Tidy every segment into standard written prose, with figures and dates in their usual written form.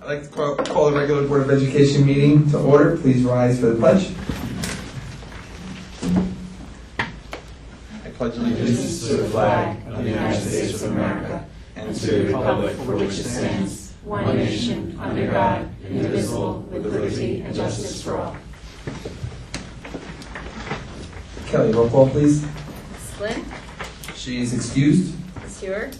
I'd like to call the regular Board of Education meeting to order. Please rise for the pledge. I pledge allegiance to the flag of the United States of America and to the republic for which it stands, one nation, under God, indivisible, with liberty and justice for all. Kelly, roll call, please. Ms. Flynn? She's excused. Ms. Stewart?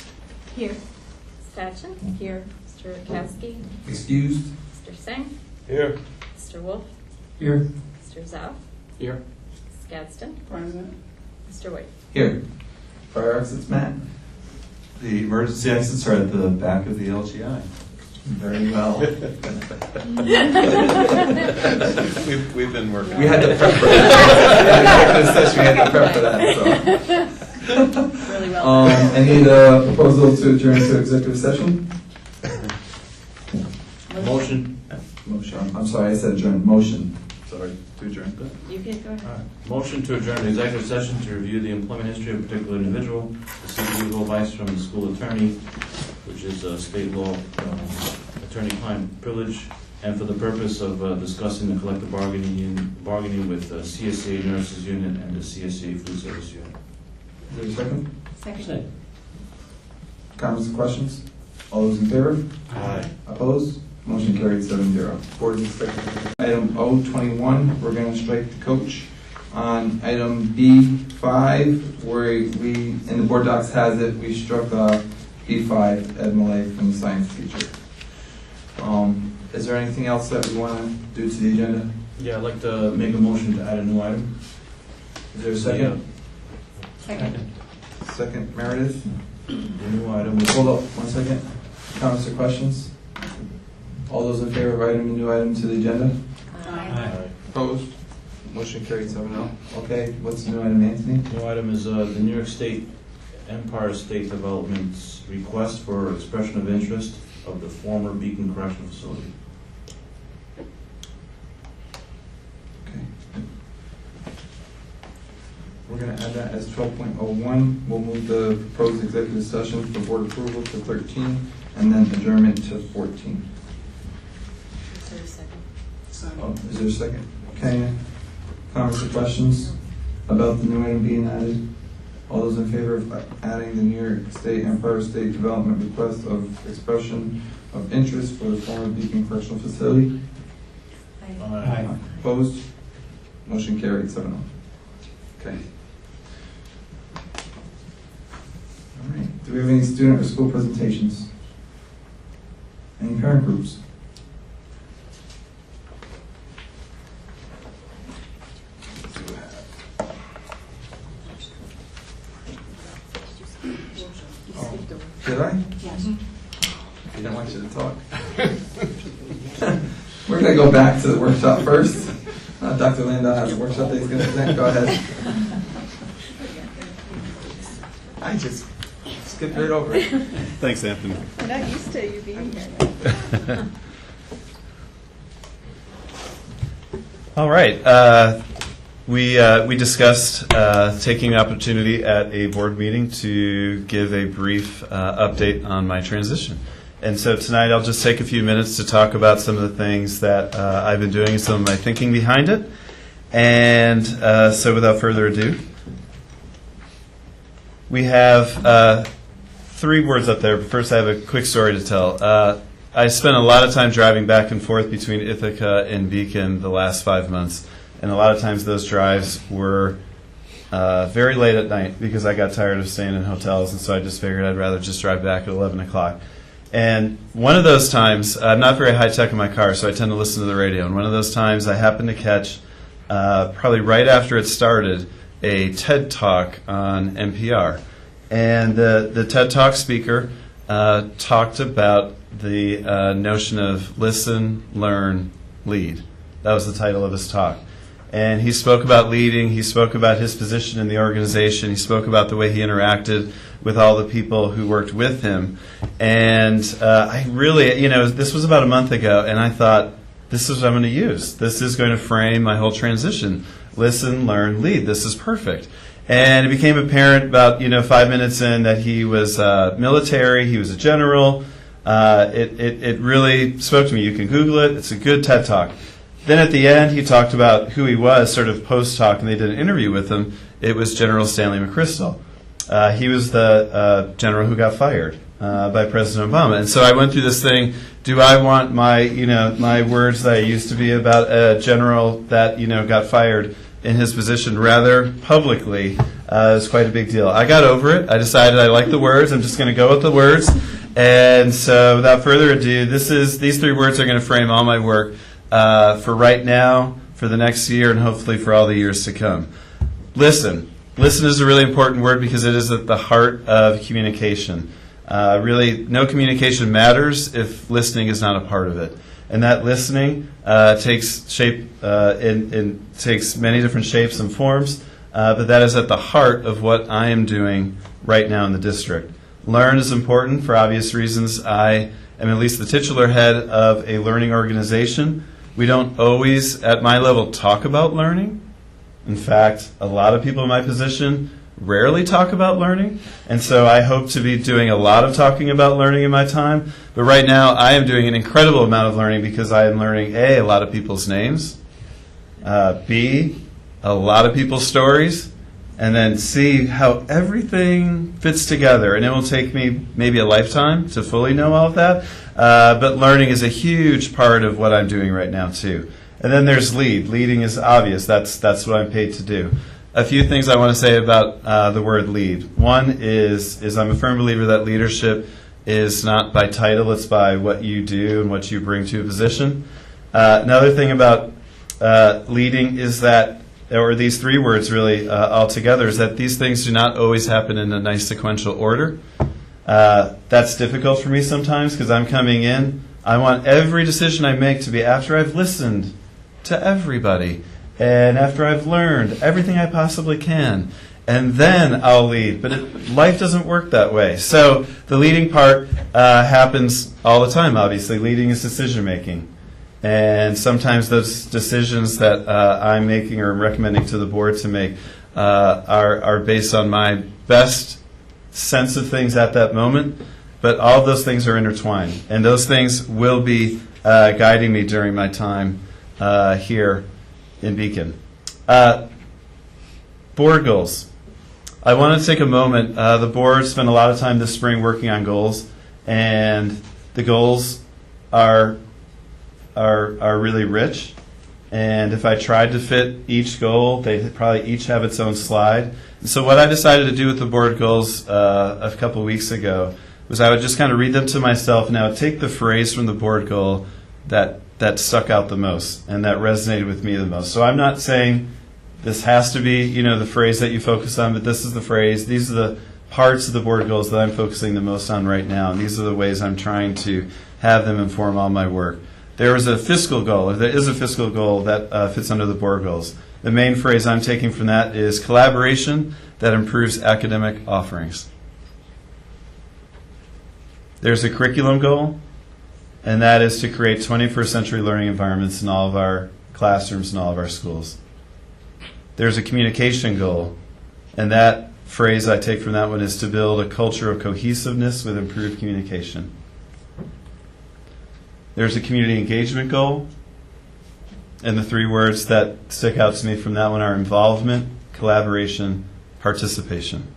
Here. Ms. Patchen? Here. Mr. Kowski? Excused. Mr. Singh? Here. Mr. Wolf? Here. Mr. Zoff? Here. Ms. Gadsden? Present. Mr. White? Here. Fire exits, Matt. The emergency exits are at the back of the LGI. Very well. We've been working. We had to prep for that. We had to prep for that. So. Really well. I need a proposal to adjourn to executive session. Motion. Motion. I'm sorry, I said adjourn. Motion. Sorry, to adjourn. You can go ahead. Motion to adjourn to executive session to review the employment history of a particular individual, to seek legal advice from the school attorney, which is a state law attorney-client privilege, and for the purpose of discussing the collective bargaining with the CSA Nurses Unit and the CSA Food Service Unit. Is there a second? Second. Comments and questions? All those in favor? Aye. Opposed? Motion carried 7-0. Board is expected. Item O21, we're going to strike the coach. On item B5, where we, in the board docs has it, we struck B5, Ed Malay from the science teacher. Is there anything else that we want to do to the agenda? Yeah, I'd like to make a motion to add a new item. Is there a second? Second. Second, Meredith. The new item is Hold up, 1 second. Comments or questions? All those in favor of adding the new item to the agenda? Aye. Opposed? Motion carried 7-0. Okay, what's the new item, Anthony? New item is the New York State Empire State Development's request for expression of interest of the former Beacon Correctional Facility. Okay. We're going to add that as 12.01. We'll move the proposed executive session for board approval to 13 and then adjournment to 14. Is there a second? Oh, is there a second? Okay. Comments or questions about the new item being added? All those in favor of adding the New York State Empire State Development request of expression of interest for the former Beacon Correctional Facility? Aye. Opposed? Motion carried 7-0. Okay. All right. Do we have any student or school presentations? Any parent groups? Did I? Yes. I didn't want you to talk. We're going to go back to the workshop first. Dr. Landau has a workshop that he's going to present. Go ahead. I just skipped right over it. Thanks, Anthony. I'm not used to you being here. All right. We discussed taking the opportunity at a board meeting to give a brief update on my transition. And so tonight I'll just take a few minutes to talk about some of the things that I've been doing, some of my thinking behind it. And so without further ado, we have 3 words up there. But first I have a quick story to tell. I spent a lot of time driving back and forth between Ithaca and Beacon the last 5 months. And a lot of times those drives were very late at night because I got tired of staying in hotels, and so I just figured I'd rather just drive back at 11 o'clock. And one of those times, I'm not very high-tech in my car, so I tend to listen to the radio. And one of those times I happened to catch, probably right after it started, a TED Talk on NPR. And the TED Talk speaker talked about the notion of listen, learn, lead. That was the title of his talk. And he spoke about leading, he spoke about his position in the organization, he spoke about the way he interacted with all the people who worked with him. And I really, this was about a month ago, and I thought, this is what I'm going to use. This is going to frame my whole transition. Listen, learn, lead. This is perfect. And it became apparent about 5 minutes in that he was military, he was a general, It really spoke to me. You can Google it. It's a good TED Talk. Then at the end, he talked about who he was, sort of post-talk, and they did an interview with him. It was General Stanley McChrystal. He was the general who got fired by President Obama. And so I went through this thing. Do I want my words that I used to be about a general that, got fired in his position rather publicly? It was quite a big deal. I got over it. I decided I like the words. I'm just going to go with the words. And so without further ado, these 3 words are going to frame all my work for right now, for the next year, and hopefully for all the years to come. Listen. Listen is a really important word because it is at the heart of communication. Really, no communication matters if listening is not a part of it. And that listening takes shape takes many different shapes and forms, but that is at the heart of what I am doing right now in the district. Learn is important for obvious reasons. I am at least the titular head of a learning organization. We don't always, at my level, talk about learning. In fact, a lot of people in my position rarely talk about learning, and so I hope to be doing a lot of talking about learning in my time. But right now, I am doing an incredible amount of learning because I am learning, A, a lot of people's names, B, a lot of people's stories, and then C, how everything fits together. And it will take me maybe a lifetime to fully know all of that, but learning is a huge part of what I'm doing right now, too. And then there's lead. Leading is obvious. That's what I'm paid to do. A few things I want to say about the word lead. One is I'm a firm believer that leadership is not by title, it's by what you do and what you bring to a position. Another thing about leading is that, or these 3 words really altogether, is that these things do not always happen in a nice sequential order. That's difficult for me sometimes because I'm coming in. I want every decision I make to be after I've listened to everybody and after I've learned everything I possibly can, and then I'll lead. But life doesn't work that way. So the leading part happens all the time, obviously. Leading is decision making. And sometimes those decisions that I'm making or recommending to the board to make are based on my best sense of things at that moment. But all of those things are intertwined. And those things will be guiding me during my time here in Beacon. Board goals. I want to take a moment. The board spent a lot of time this spring working on goals. And the goals are really rich, and if I tried to fit each goal, they'd probably each have its own slide. And so what I decided to do with the board goals a couple of weeks ago was I would just kind of read them to myself, and I would take the phrase from the board goal that stuck out the most and that resonated with me the most. So I'm not saying this has to be the phrase that you focus on, but this is the phrase. These are the parts of the board goals that I'm focusing the most on right now, and these are the ways I'm trying to have them inform all my work. There is a fiscal goal that fits under the board goals. The main phrase I'm taking from that is collaboration that improves academic offerings. There's a curriculum goal, and that is to create 21st century learning environments in all of our classrooms and all of our schools. There's a communication goal, and that phrase I take from that one is to build a culture of cohesiveness with improved communication. There's a community engagement goal, and the 3 words that stick out to me from that one are involvement, collaboration, participation.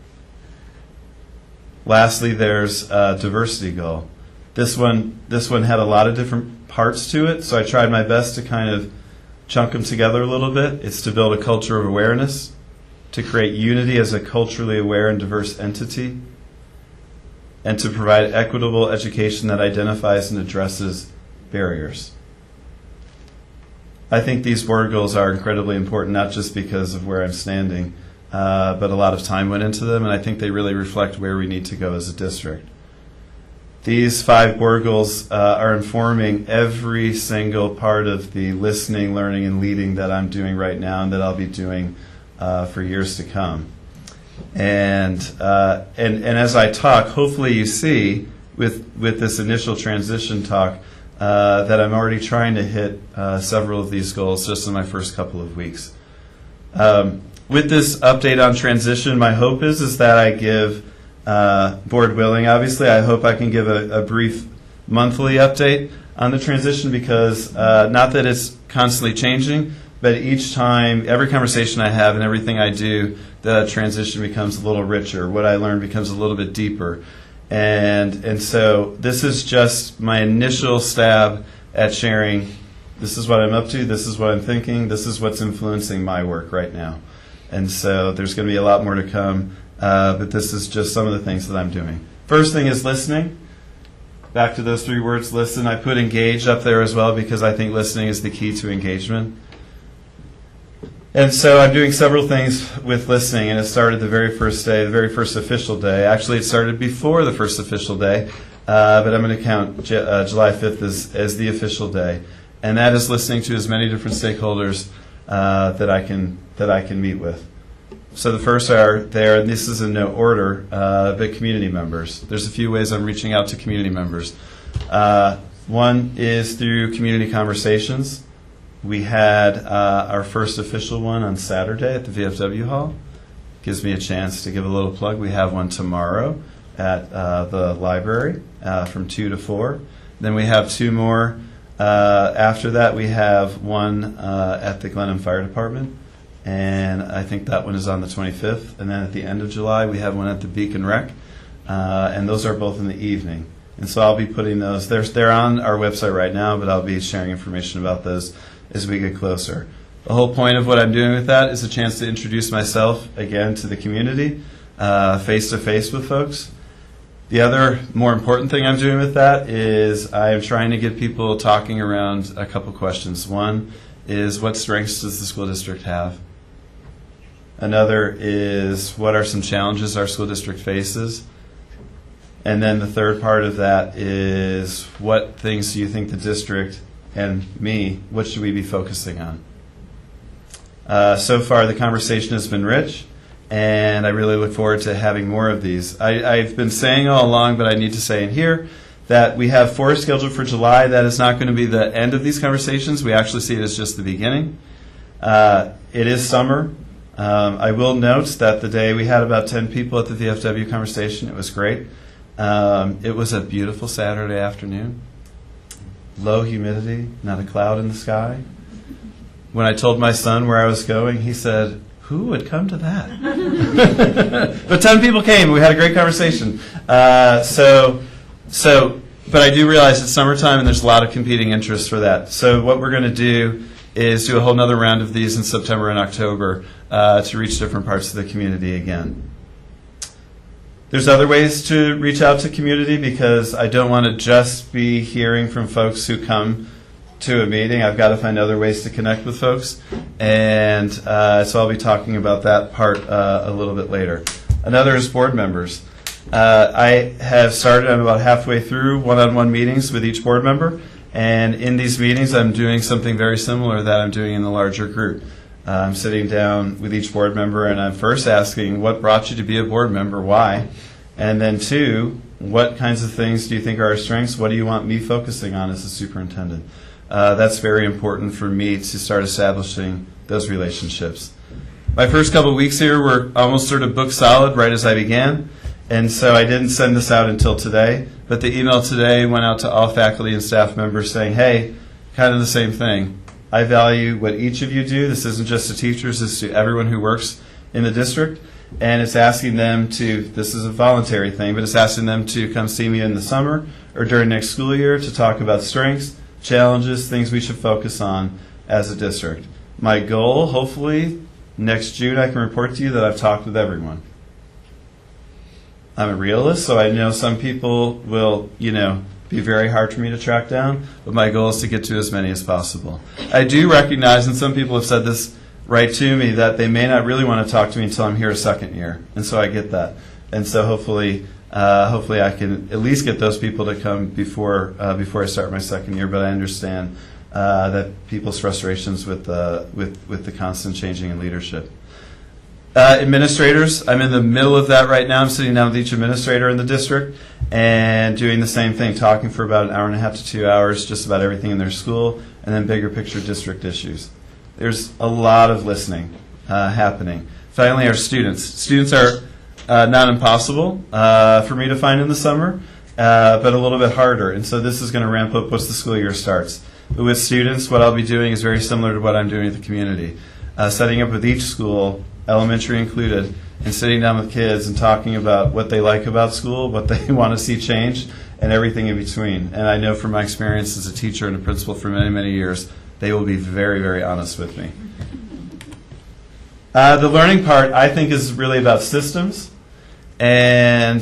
Lastly, there's a diversity goal. This one had a lot of different parts to it, so I tried my best to kind of chunk them together a little bit. It's to build a culture of awareness, to create unity as a culturally aware and diverse entity, and to provide equitable education that identifies and addresses barriers. I think these board goals are incredibly important, not just because of where I'm standing, but a lot of time went into them, and I think they really reflect where we need to go as a district. These 5 board goals are informing every single part of the listening, learning, and leading that I'm doing right now and that I'll be doing for years to come. And as I talk, hopefully you see with this initial transition talk that I'm already trying to hit several of these goals just in my first couple of weeks. With this update on transition, my hope is that I give, board willing, obviously, I hope I can give a brief monthly update on the transition because not that it's constantly changing, but each time, every conversation I have and everything I do, the transition becomes a little richer. What I learn becomes a little bit deeper. And so this is just my initial stab at sharing, this is what I'm up to, this is what I'm thinking, this is what's influencing my work right now. And so there's going to be a lot more to come, but this is just some of the things that I'm doing. First thing is listening. Back to those 3 words, listen. I put engage up there as well because I think listening is the key to engagement. And so I'm doing several things with listening, and it started the very first day, the very first official day. Actually, it started before the first official day, but I'm going to count July 5th as the official day. And that is listening to as many different stakeholders that I can meet with. So the first are there, and this is in no order, but community members. There's a few ways I'm reaching out to community members. One is through community conversations. We had our first official one on Saturday at the VFW Hall. Gives me a chance to give a little plug. We have one tomorrow at the library from 2 to 4. Then we have 2 more. After that, we have one at the Glenham Fire Department, and I think that one is on the 25th. And then at the end of July, we have one at the Beacon Rec, and those are both in the evening. And so I'll be putting those, they're on our website right now, but I'll be sharing information about those as we get closer. The whole point of what I'm doing with that is a chance to introduce myself again to the community, face-to-face with folks. The other more important thing I'm doing with that is I am trying to get people talking around a couple questions. One is, what strengths does the school district have? Another is, what are some challenges our school district faces? And then the third part of that is, what things do you think the district and me, what should we be focusing on? So far, the conversation has been rich, and I really look forward to having more of these. I've been saying all along, but I need to say in here, that we have 4 scheduled for July. That is not going to be the end of these conversations. We actually see it as just the beginning. It is summer. I will note that the day we had about 10 people at the VFW conversation. It was great. It was a beautiful Saturday afternoon. Low humidity, not a cloud in the sky. When I told my son where I was going, he said, who would come to that? But 10 people came. We had a great conversation. But I do realize it's summertime and there's a lot of competing interests for that. So what we're going to do is do a whole nother round of these in September and October to reach different parts of the community again. There's other ways to reach out to community because I don't want to just be hearing from folks who come to a meeting. I've got to find other ways to connect with folks. And so I'll be talking about that part a little bit later. Another is board members. I have started, I'm about halfway through one-on-one meetings with each board member. And in these meetings, I'm doing something very similar that I'm doing in the larger group. I'm sitting down with each board member and I'm first asking, what brought you to be a board member? Why? And then 2, what kinds of things do you think are our strengths? What do you want me focusing on as a superintendent? That's very important for me to start establishing those relationships. My first couple of weeks here were almost sort of book solid right as I began. And so I didn't send this out until today. But the email today went out to all faculty and staff members saying, hey, kind of the same thing. I value what each of you do. This isn't just to teachers, it's to everyone who works in the district. And it's asking them to, this is a voluntary thing, but it's asking them to come see me in the summer or during next school year to talk about strengths, challenges, things we should focus on as a district. My goal, hopefully, next June I can report to you that I've talked with everyone. I'm a realist, so I know some people will, be very hard for me to track down, but my goal is to get to as many as possible. I do recognize, and some people have said this right to me, that they may not really want to talk to me until I'm here a second year, and so I get that. And so hopefully I can at least get those people to come before I start my second year, but I understand that people's frustrations with the constant changing in leadership. Administrators, I'm in the middle of that right now. I'm sitting down with each administrator in the district and doing the same thing, talking for about an hour and a half to 2 hours, just about everything in their school, and then bigger picture district issues. There's a lot of listening happening. Finally, our students. Students are not impossible for me to find in the summer. but a little bit harder. And so this is going to ramp up once the school year starts. But with students, what I'll be doing is very similar to what I'm doing with the community. Setting up with each school, elementary included, and sitting down with kids and talking about what they like about school, what they want to see changed, and everything in between. And I know from my experience as a teacher and a principal for many, many years, they will be very, very honest with me. The learning part, I think, is really about systems. And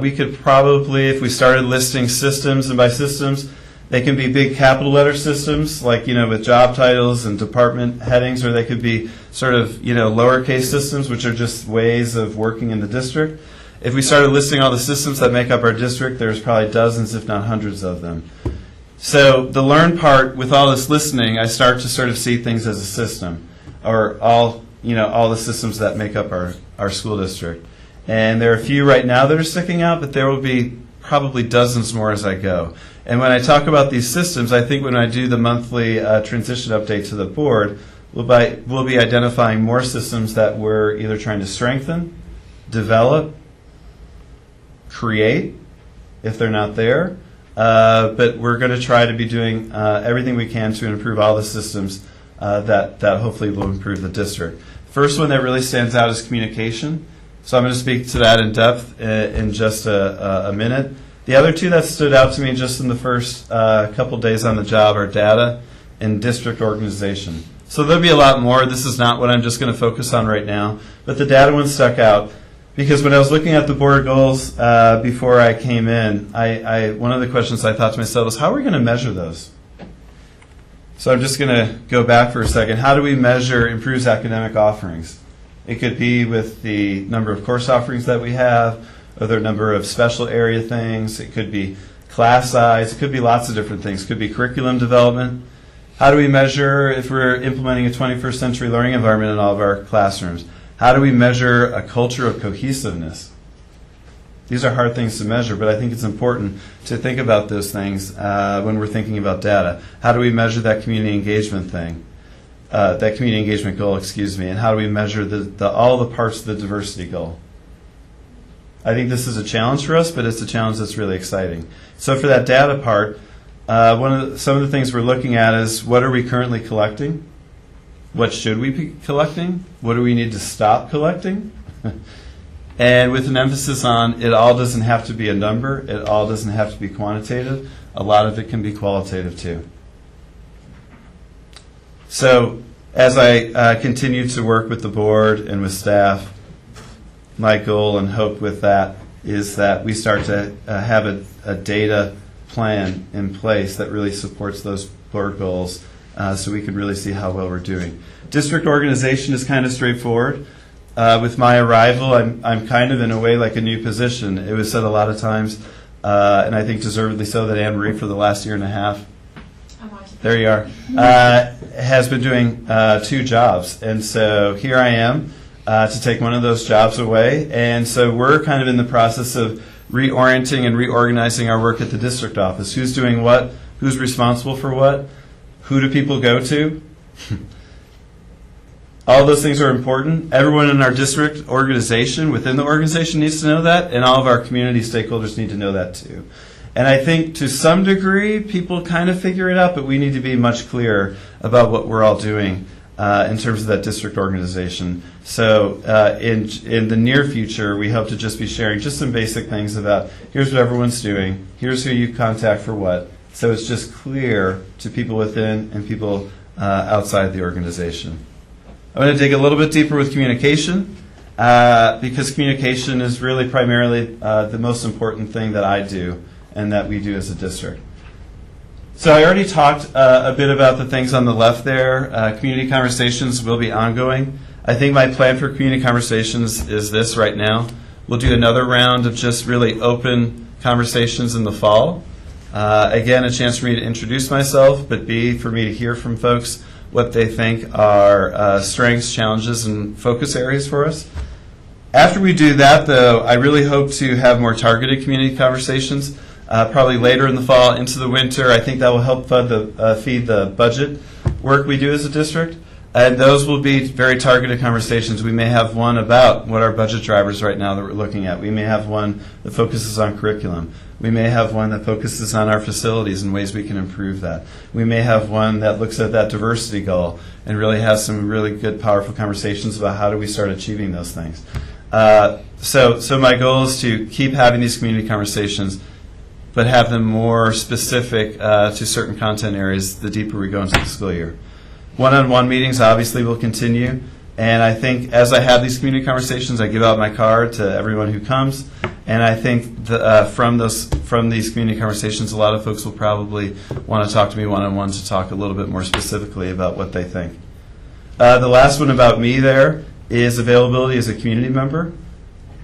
we could probably, if we started listing systems, and by systems, they can be big capital letter systems, like, with job titles and department headings, or they could be sort of, lowercase systems, which are just ways of working in the district. If we started listing all the systems that make up our district, there's probably dozens, if not hundreds of them. So the learn part, with all this listening, I start to sort of see things as a system, or all the systems that make up our school district. And there are a few right now that are sticking out, but there will be probably dozens more as I go. And when I talk about these systems, I think when I do the monthly transition update to the board, we'll be identifying more systems that we're either trying to strengthen, develop, create, if they're not there. But we're going to try to be doing everything we can to improve all the systems that hopefully will improve the district. First one that really stands out is communication. So I'm going to speak to that in depth in just a minute. The other two that stood out to me just in the first couple days on the job are data and district organization. So there'll be a lot more. This is not what I'm just going to focus on right now. But the data one stuck out because when I was looking at the board goals before I came in, one of the questions I thought to myself was, how are we going to measure those? So I'm just going to go back for a second. How do we measure improves academic offerings? It could be with the number of course offerings that we have, or the number of special area things. It could be class size. It could be lots of different things. It could be curriculum development. How do we measure if we're implementing a 21st century learning environment in all of our classrooms? How do we measure a culture of cohesiveness? These are hard things to measure, but I think it's important to think about those things when we're thinking about data. How do we measure that community engagement thing? That community engagement goal, and how do we measure all the parts of the diversity goal? I think this is a challenge for us, but it's a challenge that's really exciting. So for that data part, some of the things we're looking at is what are we currently collecting? What should we be collecting? What do we need to stop collecting? And with an emphasis on it all doesn't have to be a number, it all doesn't have to be quantitative, a lot of it can be qualitative too. So as I continue to work with the board and with staff, my goal and hope with that is that we start to have a data plan in place that really supports those board goals so we can really see how well we're doing. District organization is kind of straightforward. With my arrival, I'm kind of in a way like a new position. It was said a lot of times, and I think deservedly so, that Anne Marie for the last year and a half, there you are, has been doing 2 jobs. And so here I am to take one of those jobs away. And so we're kind of in the process of reorienting and reorganizing our work at the district office. Who's doing what? Who's responsible for what? Who do people go to? All those things are important. Everyone in our district organization, within the organization, needs to know that, and all of our community stakeholders need to know that too. And I think to some degree, people kind of figure it out, but we need to be much clearer about what we're all doing in terms of that district organization. So in the near future, we hope to just be sharing just some basic things about here's what everyone's doing, here's who you contact for what, so it's just clear to people within and people outside the organization. I'm going to dig a little bit deeper with communication because communication is really primarily the most important thing that I do and that we do as a district. So I already talked a bit about the things on the left there. Community conversations will be ongoing. I think my plan for community conversations is this right now. We'll do another round of just really open conversations in the fall. Again, a chance for me to introduce myself, but B, for me to hear from folks what they think are strengths, challenges, and focus areas for us. After we do that, though, I really hope to have more targeted community conversations, probably later in the fall into the winter. I think that will help feed the budget work we do as a district. And those will be very targeted conversations. We may have one about what our budget drivers right now that we're looking at. We may have one that focuses on curriculum. We may have one that focuses on our facilities and ways we can improve that. We may have one that looks at that diversity goal and really has some really good, powerful conversations about how do we start achieving those things. So my goal is to keep having these community conversations, but have them more specific to certain content areas the deeper we go into the school year. One-on-one meetings obviously will continue, and I think as I have these community conversations, I give out my card to everyone who comes, and I think from these community conversations, a lot of folks will probably want to talk to me one-on-one to talk a little bit more specifically about what they think. The last one about me there is availability as a community member.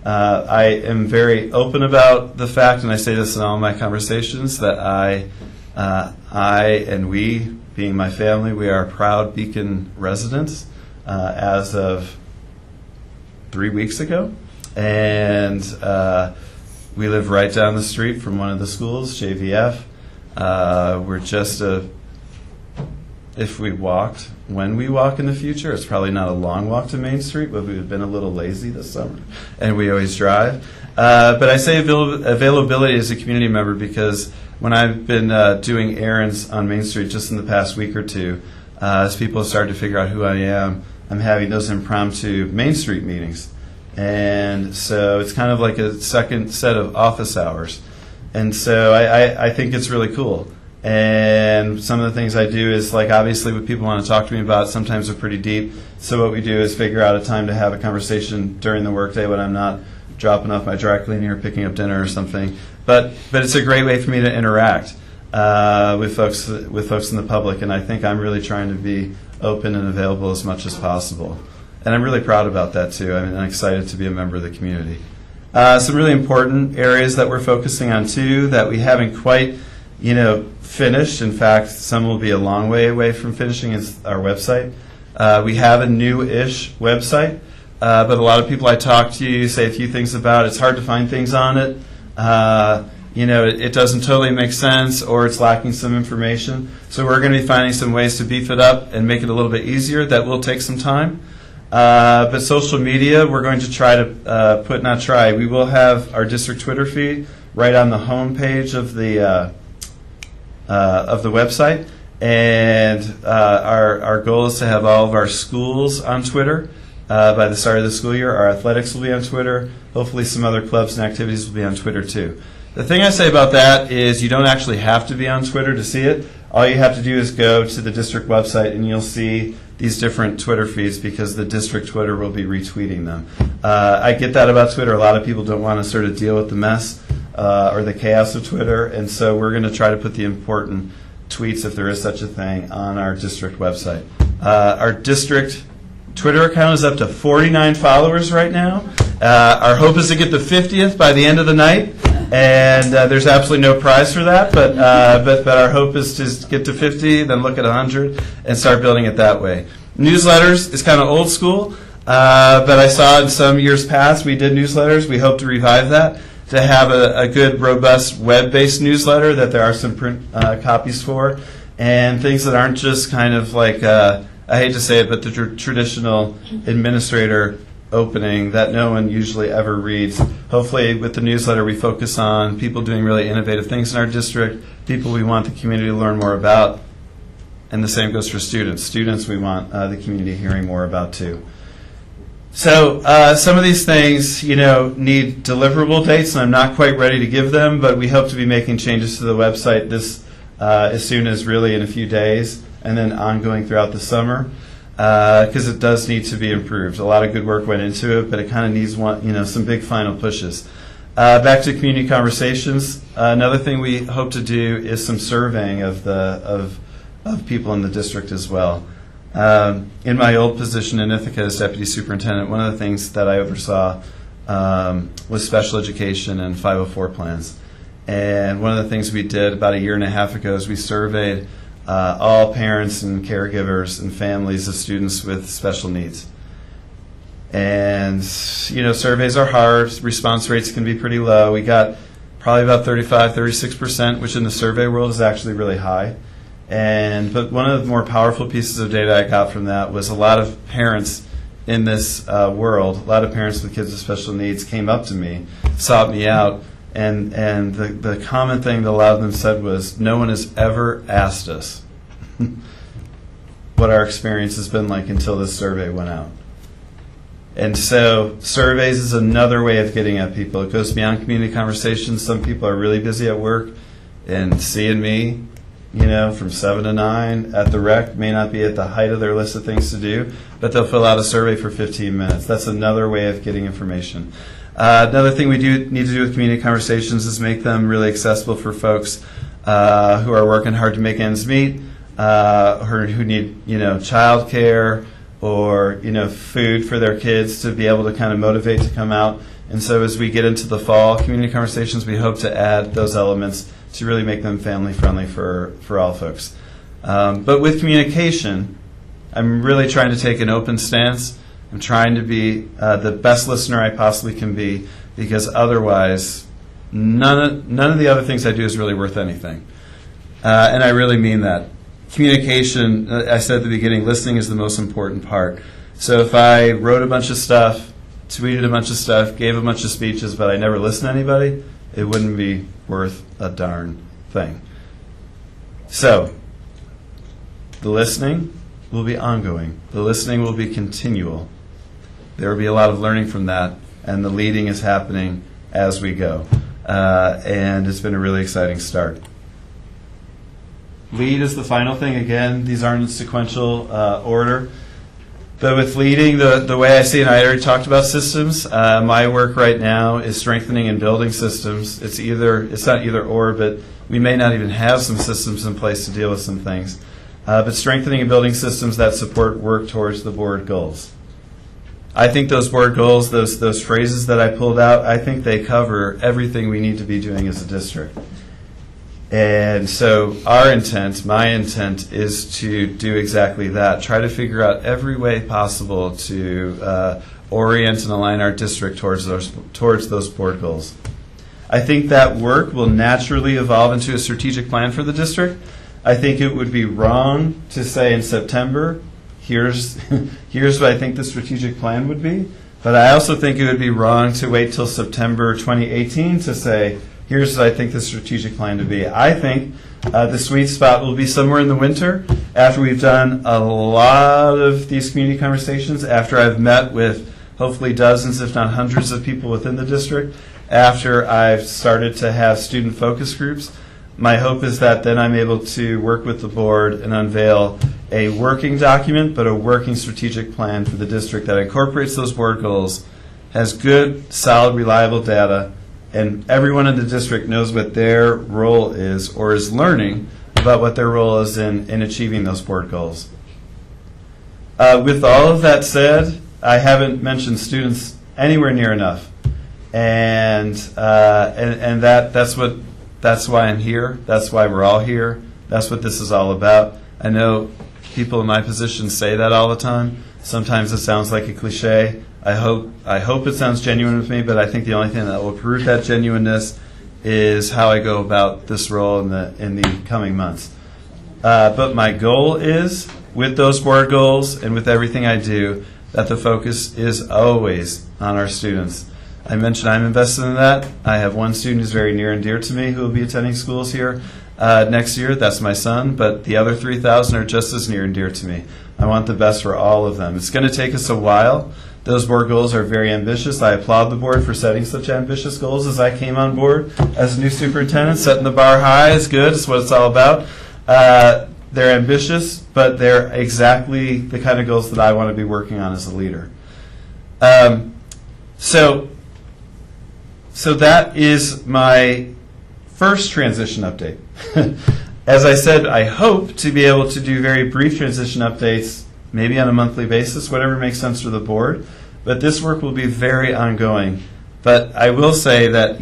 I am very open about the fact, and I say this in all my conversations, that I and we, being my family, we are proud Beacon residents as of 3 weeks ago. And we live right down the street from one of the schools, JVF. We're just if we walked, when we walk in the future, it's probably not a long walk to Main Street, but we've been a little lazy this summer, and we always drive. But I say availability as a community member because when I've been doing errands on Main Street just in the past week or two, as people have started to figure out who I am, I'm having those impromptu Main Street meetings. And so it's kind of like a second set of office hours. And so I think it's really cool. And some of the things I do is, like, obviously what people want to talk to me about sometimes are pretty deep. So what we do is figure out a time to have a conversation during the workday when I'm not dropping off my dry cleaning or picking up dinner or something. But it's a great way for me to interact with folks in the public, and I think I'm really trying to be open and available as much as possible. And I'm really proud about that too. I'm excited to be a member of the community. Some really important areas that we're focusing on too that we haven't quite, finished. In fact, some will be a long way away from finishing is our website. We have a new-ish website, but a lot of people I talk to say a few things about it's hard to find things on it. It doesn't totally make sense, or it's lacking some information. So we're going to be finding some ways to beef it up and make it a little bit easier. That will take some time. But social media, we're going to try to we will have our district Twitter feed right on the home page of the website. And our goal is to have all of our schools on Twitter by the start of the school year. Our athletics will be on Twitter. Hopefully some other clubs and activities will be on Twitter too. The thing I say about that is you don't actually have to be on Twitter to see it. All you have to do is go to the district website and you'll see these different Twitter feeds because the district Twitter will be retweeting them. I get that about Twitter. A lot of people don't want to sort of deal with the mess or the chaos of Twitter, and so we're going to try to put the important tweets, if there is such a thing, on our district website. Our district Twitter account is up to 49 followers right now. Our hope is to get the 50th by the end of the night, and there's absolutely no prize for that, but our hope is to get to 50, then look at 100, and start building it that way. Newsletters is kind of old school, but I saw in some years past we did newsletters. We hope to revive that, to have a good, robust web-based newsletter that there are some print copies for, and things that aren't just kind of like, I hate to say it, but the traditional administrator opening that no one usually ever reads. Hopefully with the newsletter we focus on people doing really innovative things in our district, people we want the community to learn more about, and the same goes for students. Students we want the community hearing more about too. So some of these things, need deliverable dates, and I'm not quite ready to give them, but we hope to be making changes to the website this as soon as really in a few days, and then ongoing throughout the summer, because it does need to be improved. A lot of good work went into it, but it kind of needs some big final pushes. Back to community conversations. Another thing we hope to do is some surveying of people in the district as well. In my old position in Ithaca as deputy superintendent, one of the things that I oversaw was special education and 504 plans. And one of the things we did about a year and a half ago is we surveyed all parents and caregivers and families of students with special needs. And, surveys are hard. Response rates can be pretty low. We got probably about 35, 36%, which in the survey world is actually really high. But one of the more powerful pieces of data I got from that was a lot of parents in this world, a lot of parents with kids with special needs came up to me, sought me out, and the common thing that a lot of them said was, no one has ever asked us what our experience has been like until this survey went out. And so surveys is another way of getting at people. It goes beyond community conversations. Some people are really busy at work, and seeing me, from 7 to 9 at the rec may not be at the height of their list of things to do, but they'll fill out a survey for 15 minutes. That's another way of getting information. Another thing we do need to do with community conversations is make them really accessible for folks who are working hard to make ends meet, who need, childcare or, food for their kids to be able to kind of motivate to come out. And so as we get into the fall community conversations, we hope to add those elements to really make them family-friendly for all folks. But with communication, I'm really trying to take an open stance. I'm trying to be the best listener I possibly can be, because otherwise, none of the other things I do is really worth anything. And I really mean that. Communication, I said at the beginning, listening is the most important part. So if I wrote a bunch of stuff, tweeted a bunch of stuff, gave a bunch of speeches, but I never listened to anybody, it wouldn't be worth a darn thing. So, the listening will be ongoing. The listening will be continual. There will be a lot of learning from that, and the leading is happening as we go. And it's been a really exciting start. Lead is the final thing. Again, these aren't in sequential order. But with leading, the way I see it, and I already talked about systems. My work right now is strengthening and building systems. It's not either or, but we may not even have some systems in place to deal with some things. But strengthening and building systems that support work towards the board goals. I think those board goals, those phrases that I pulled out, I think they cover everything we need to be doing as a district. And so my intent is to do exactly that. Try to figure out every way possible to orient and align our district towards those board goals. I think that work will naturally evolve into a strategic plan for the district. I think it would be wrong to say in September, here's what I think the strategic plan would be. But I also think it would be wrong to wait till September 2018 to say, here's what I think the strategic plan to be. I think the sweet spot will be somewhere in the winter, after we've done a lot of these community conversations, after I've met with hopefully dozens, if not hundreds of people within the district, after I've started to have student focus groups. My hope is that then I'm able to work with the board and unveil a working document, but a working strategic plan for the district that incorporates those board goals, has good, solid, reliable data, and everyone in the district knows what their role is, or is learning about what their role is in achieving those board goals. With all of that said, I haven't mentioned students anywhere near enough, and that's why I'm here. That's why we're all here. That's what this is all about. I know people in my position say that all the time. Sometimes it sounds like a cliche. I hope it sounds genuine with me, but I think the only thing that will prove that genuineness is how I go about this role in the coming months. But my goal is, with those board goals and with everything I do, that the focus is always on our students. I mentioned I'm invested in that. I have one student who's very near and dear to me who will be attending schools here next year. That's my son, but the other 3,000 are just as near and dear to me. I want the best for all of them. It's going to take us a while. Those board goals are very ambitious. I applaud the board for setting such ambitious goals as I came on board as a new superintendent. Setting the bar high is good. It's what it's all about. They're ambitious, but they're exactly the kind of goals that I want to be working on as a leader. So that is my first transition update. As I said, I hope to be able to do very brief transition updates, maybe on a monthly basis, whatever makes sense for the board. But this work will be very ongoing. But I will say that,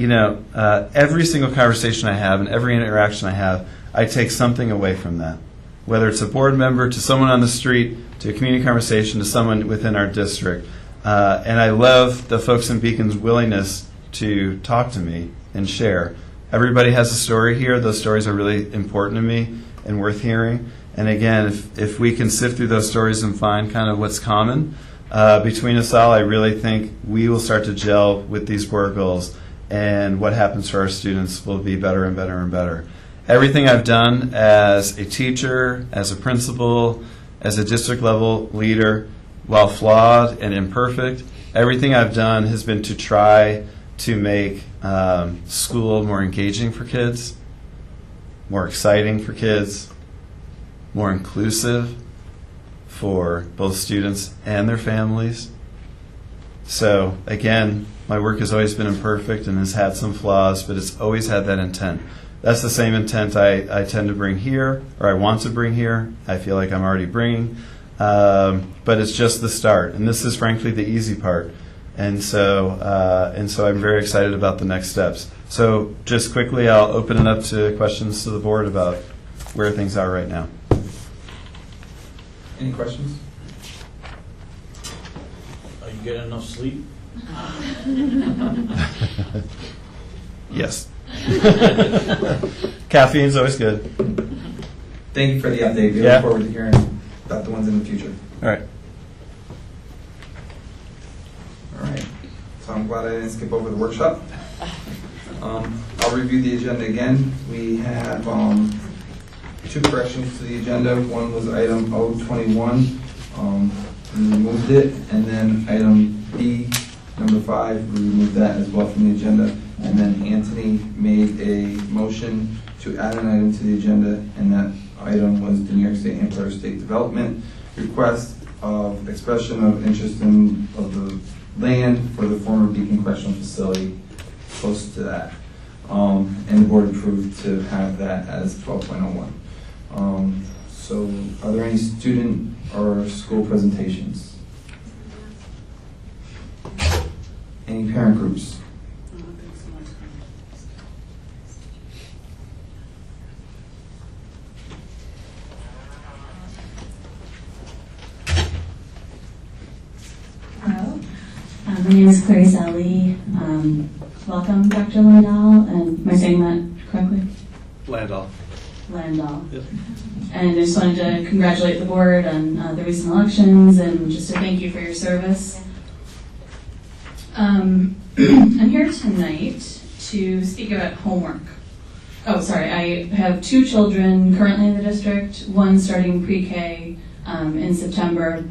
every single conversation I have and every interaction I have, I take something away from that. Whether it's a board member, to someone on the street, to a community conversation, to someone within our district. And I love the folks in Beacon's willingness to talk to me and share. Everybody has a story here. Those stories are really important to me. and worth hearing. And again, if we can sift through those stories and find kind of what's common between us all, I really think we will start to gel with these board goals, and what happens for our students will be better and better and better. Everything I've done as a teacher, as a principal, as a district level leader, while flawed and imperfect, everything I've done has been to try to make school more engaging for kids, more exciting for kids, more inclusive for both students and their families. So again, my work has always been imperfect and has had some flaws, but it's always had that intent. That's the same intent I tend to bring here, or I want to bring here. I feel like I'm already bringing. But it's just the start, and this is frankly the easy part. And so I'm very excited about the next steps. So just quickly, I'll open it up to questions to the board about where things are right now. Any questions? Are you getting enough sleep? Yes. Caffeine's always good. Thank you for the update. We Yeah. look forward to hearing about the ones in the future. All right. All right. So I'm glad I didn't skip over the workshop. I'll review the agenda again. We have 2 corrections to the agenda. One was item O21. We removed it. And then item B, number 5, we removed that as well from the agenda. And then Anthony made a motion to add an item to the agenda, and that item was the New York State Empire State Development request of expression of interest of the land for the former Beacon Correctional Facility close to that. And the board approved to have that as 12.01. So are there any student or school presentations? Any parent groups? Hello, my name is Clarice Ali. Welcome, Dr. Landahl. And am I saying that correctly? Landahl. Landahl. Yep. And I just wanted to congratulate the board on the recent elections and just to thank you for your service. I'm here tonight to speak about homework. Oh, sorry, I have 2 children currently in the district, one starting pre-K in September,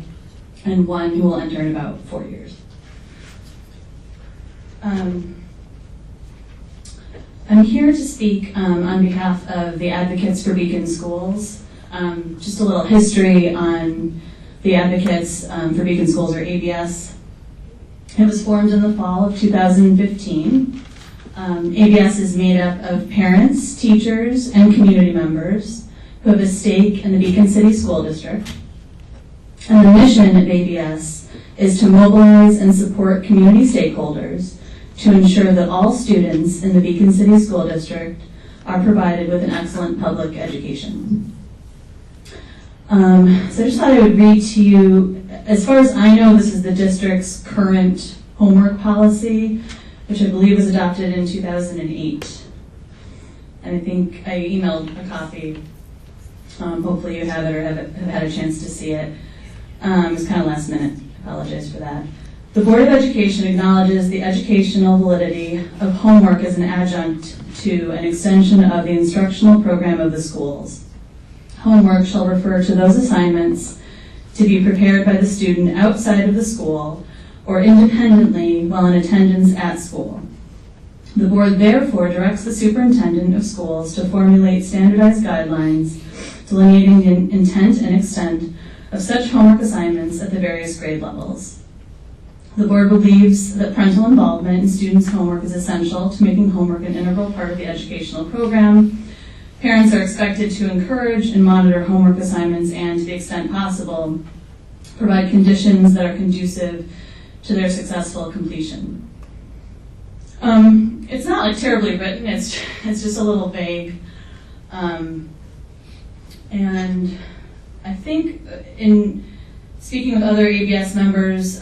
and one who will enter in about 4 years. I'm here to speak on behalf of the Advocates for Beacon Schools. Just a little history on the Advocates for Beacon Schools, or ABS. It was formed in the fall of 2015. ABS is made up of parents, teachers, and community members who have a stake in the Beacon City School District. And the mission of ABS is to mobilize and support community stakeholders to ensure that all students in the Beacon City School District are provided with an excellent public education. So I just thought I would read to you, as far as I know, this is the district's current homework policy, which I believe was adopted in 2008. And I think I emailed a copy. Hopefully you have it or have had a chance to see it. It was kind of last minute. I apologize for that. The Board of Education acknowledges the educational validity of homework as an adjunct to an extension of the instructional program of the schools. Homework shall refer to those assignments to be prepared by the student outside of the school or independently while in attendance at school. The board therefore directs the superintendent of schools to formulate standardized guidelines delineating the intent and extent of such homework assignments at the various grade levels. The board believes that parental involvement in students' homework is essential to making homework an integral part of the educational program. Parents are expected to encourage and monitor homework assignments and, to the extent possible, provide conditions that are conducive to their successful completion. It's not like terribly written, it's just a little vague. And I think in speaking with other ABS members,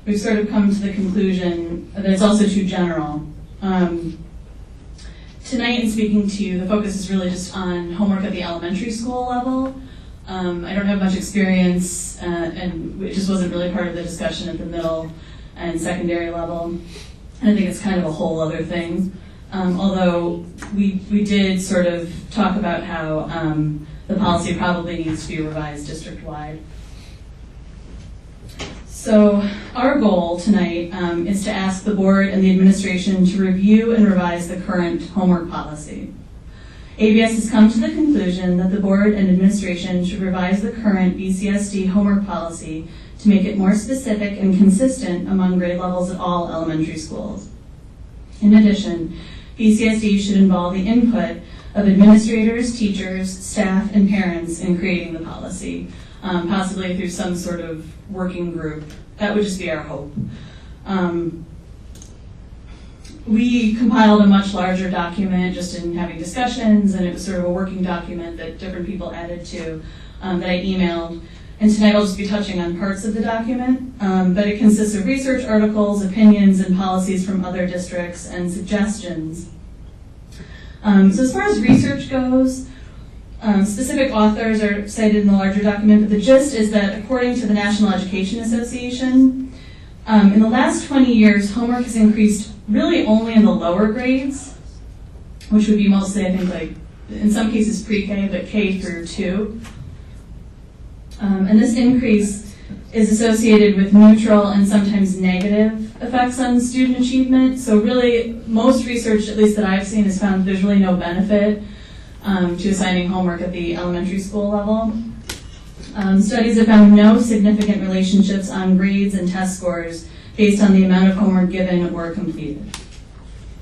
we've sort of come to the conclusion that it's also too general. To tonight in speaking to you, the focus is really just on homework at the elementary school level. I don't have much experience, and it just wasn't really part of the discussion at the middle and secondary level. And I think it's kind of a whole other thing. Although we did sort of talk about how the policy probably needs to be revised district-wide. So our goal tonight is to ask the board and the administration to review and revise the current homework policy. ABS has come to the conclusion that the board and administration should revise the current BCSD homework policy to make it more specific and consistent among grade levels at all elementary schools. In addition, BCSD should involve the input of administrators, teachers, staff, and parents in creating the policy, possibly through some sort of working group. That would just be our hope. We compiled a much larger document just in having discussions, and it was sort of a working document that different people added to that I emailed. And tonight I'll just be touching on parts of the document, but it consists of research articles, opinions, and policies from other districts, and suggestions. So as far as research goes, specific authors are cited in the larger document, but the gist is that according to the National Education Association, in the last 20 years, homework has increased really only in the lower grades, which would be mostly, I think, like, in some cases pre-K, but K through 2. And this increase is associated with neutral and sometimes negative effects on student achievement. So really, most research, at least that I've seen, has found there's really no benefit to assigning homework at the elementary school level. Studies have found no significant relationships on grades and test scores based on the amount of homework given or completed.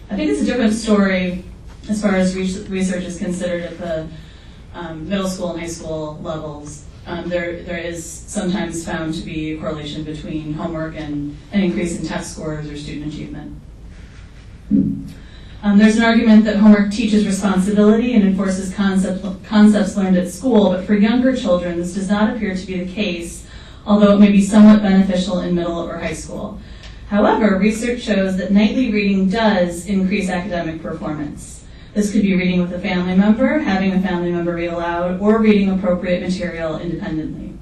I think it's a different story as far as research is considered at the middle school and high school levels. There is sometimes found to be a correlation between homework and an increase in test scores or student achievement. There's an argument that homework teaches responsibility and enforces concepts learned at school, but for younger children, this does not appear to be the case, although it may be somewhat beneficial in middle or high school. However, research shows that nightly reading does increase academic performance. This could be reading with a family member, having a family member read aloud, or reading appropriate material independently.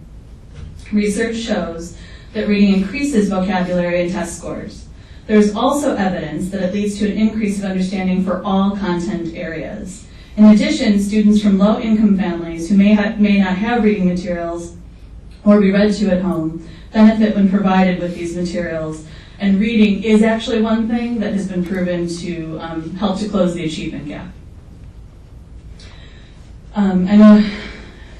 Research shows that reading increases vocabulary and test scores. There is also evidence that it leads to an increase of understanding for all content areas. In addition, students from low-income families who may not have reading materials or be read to at home benefit when provided with these materials. And reading is actually one thing that has been proven to help to close the achievement gap. I know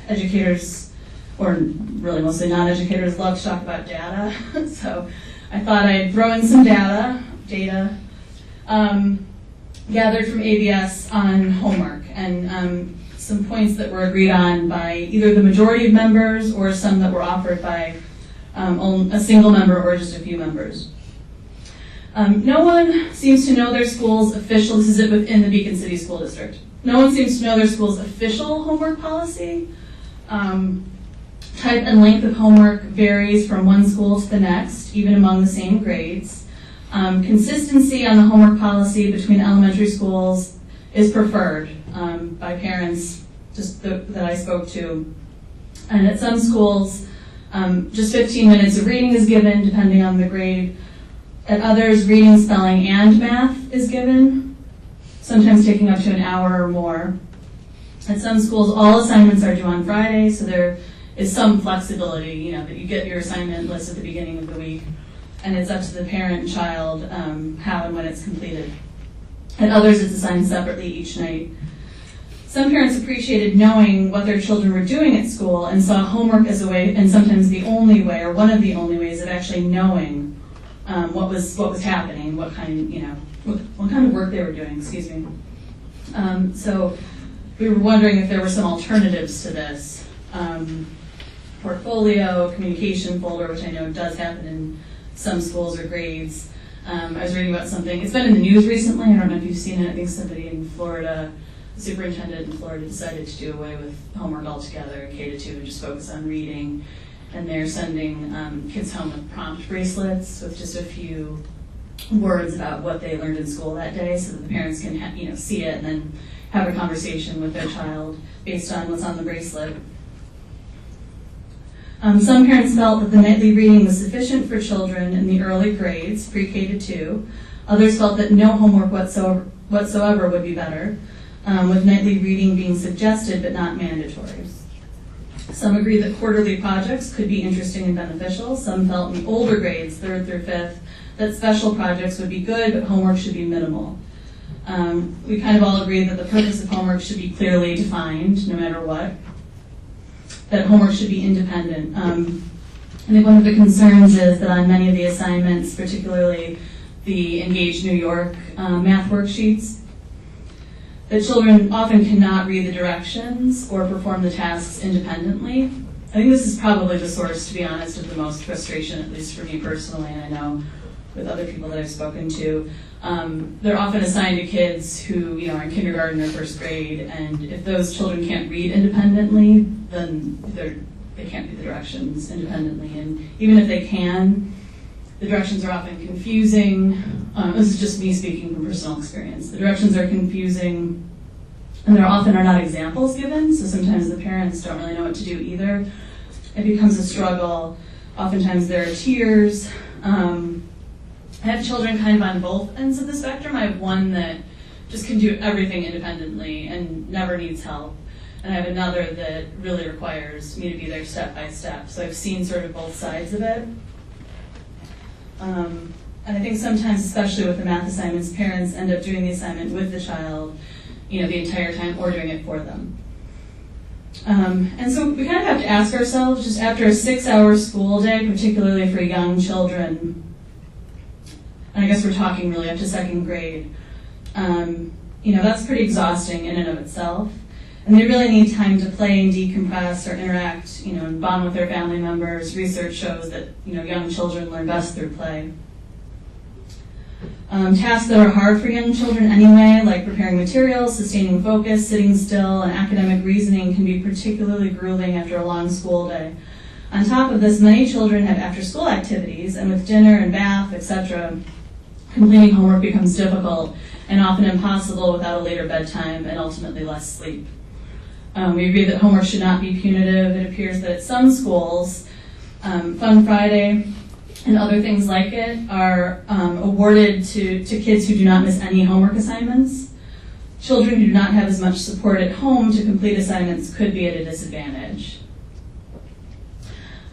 educators, or really mostly non-educators, love to talk about data. So I thought I'd throw in some data gathered from ABS on homework, and some points that were agreed on by either the majority of members or some that were offered by a single member or just a few members. No one seems to know their school's official, this is it within the Beacon City School District, no one seems to know their school's official homework policy. Type and length of homework varies from one school to the next, even among the same grades. Consistency on the homework policy between elementary schools is preferred by parents that I spoke to. And at some schools, just 15 minutes of reading is given, depending on the grade. At others, reading, spelling, and math is given, sometimes taking up to an hour or more. At some schools, all assignments are due on Friday, so there is some flexibility, that you get your assignment list at the beginning of the week, and it's up to the parent and child how and when it's completed. At others, it's assigned separately each night. Some parents appreciated knowing what their children were doing at school and saw homework as a way, and sometimes the only way, or one of the only ways of actually knowing what was happening, what kind of work they were doing. Excuse me. So we were wondering if there were some alternatives to this. Portfolio, communication folder, which I know does happen in some schools or grades. I was reading about something. It's been in the news recently. I don't know if you've seen it. I think somebody in Florida, the superintendent in Florida, decided to do away with homework altogether in K-2 and just focus on reading. And they're sending kids home with prompt bracelets with just a few words about what they learned in school that day, so that the parents can see it and then have a conversation with their child based on what's on the bracelet. Some parents felt that the nightly reading was sufficient for children in the early grades, pre-K to 2. Others felt that no homework whatsoever would be better, with nightly reading being suggested but not mandatory. Some agreed that quarterly projects could be interesting and beneficial. Some felt in the older grades, 3rd through 5th, that special projects would be good, but homework should be minimal. We kind of all agreed that the purpose of homework should be clearly defined, no matter what. That homework should be independent. I think one of the concerns is that on many of the assignments, particularly the Engage New York math worksheets, that children often cannot read the directions or perform the tasks independently. I think this is probably the source, to be honest, of the most frustration, at least for me personally, and I know with other people that I've spoken to. They're often assigned to kids who are in kindergarten or 1st grade, and if those children can't read independently, then they can't read the directions independently. And even if they can, the directions are often confusing. This is just me speaking from personal experience. The directions are confusing, and there often are not examples given, so sometimes the parents don't really know what to do either. It becomes a struggle. Oftentimes there are tears. I have children kind of on both ends of the spectrum. I have one that just can do everything independently and never needs help. And I have another that really requires me to be there step by step. So I've seen sort of both sides of it. And I think sometimes, especially with the math assignments, parents end up doing the assignment with the child, the entire time, or doing it for them. And so we kind of have to ask ourselves, just after a 6-hour school day, particularly for young children, and I guess we're talking really up to 2nd grade, that's pretty exhausting in and of itself. And they really need time to play and decompress or interact, and bond with their family members. Research shows that, young children learn best through play. Tasks that are hard for young children anyway, like preparing materials, sustaining focus, sitting still, and academic reasoning can be particularly grueling after a long school day. On top of this, many children have after-school activities, and with dinner and bath, etc., completing homework becomes difficult and often impossible without a later bedtime and ultimately less sleep. We agree that homework should not be punitive. It appears that at some schools, Fun Friday and other things like it are awarded to kids who do not miss any homework assignments. Children who do not have as much support at home to complete assignments could be at a disadvantage.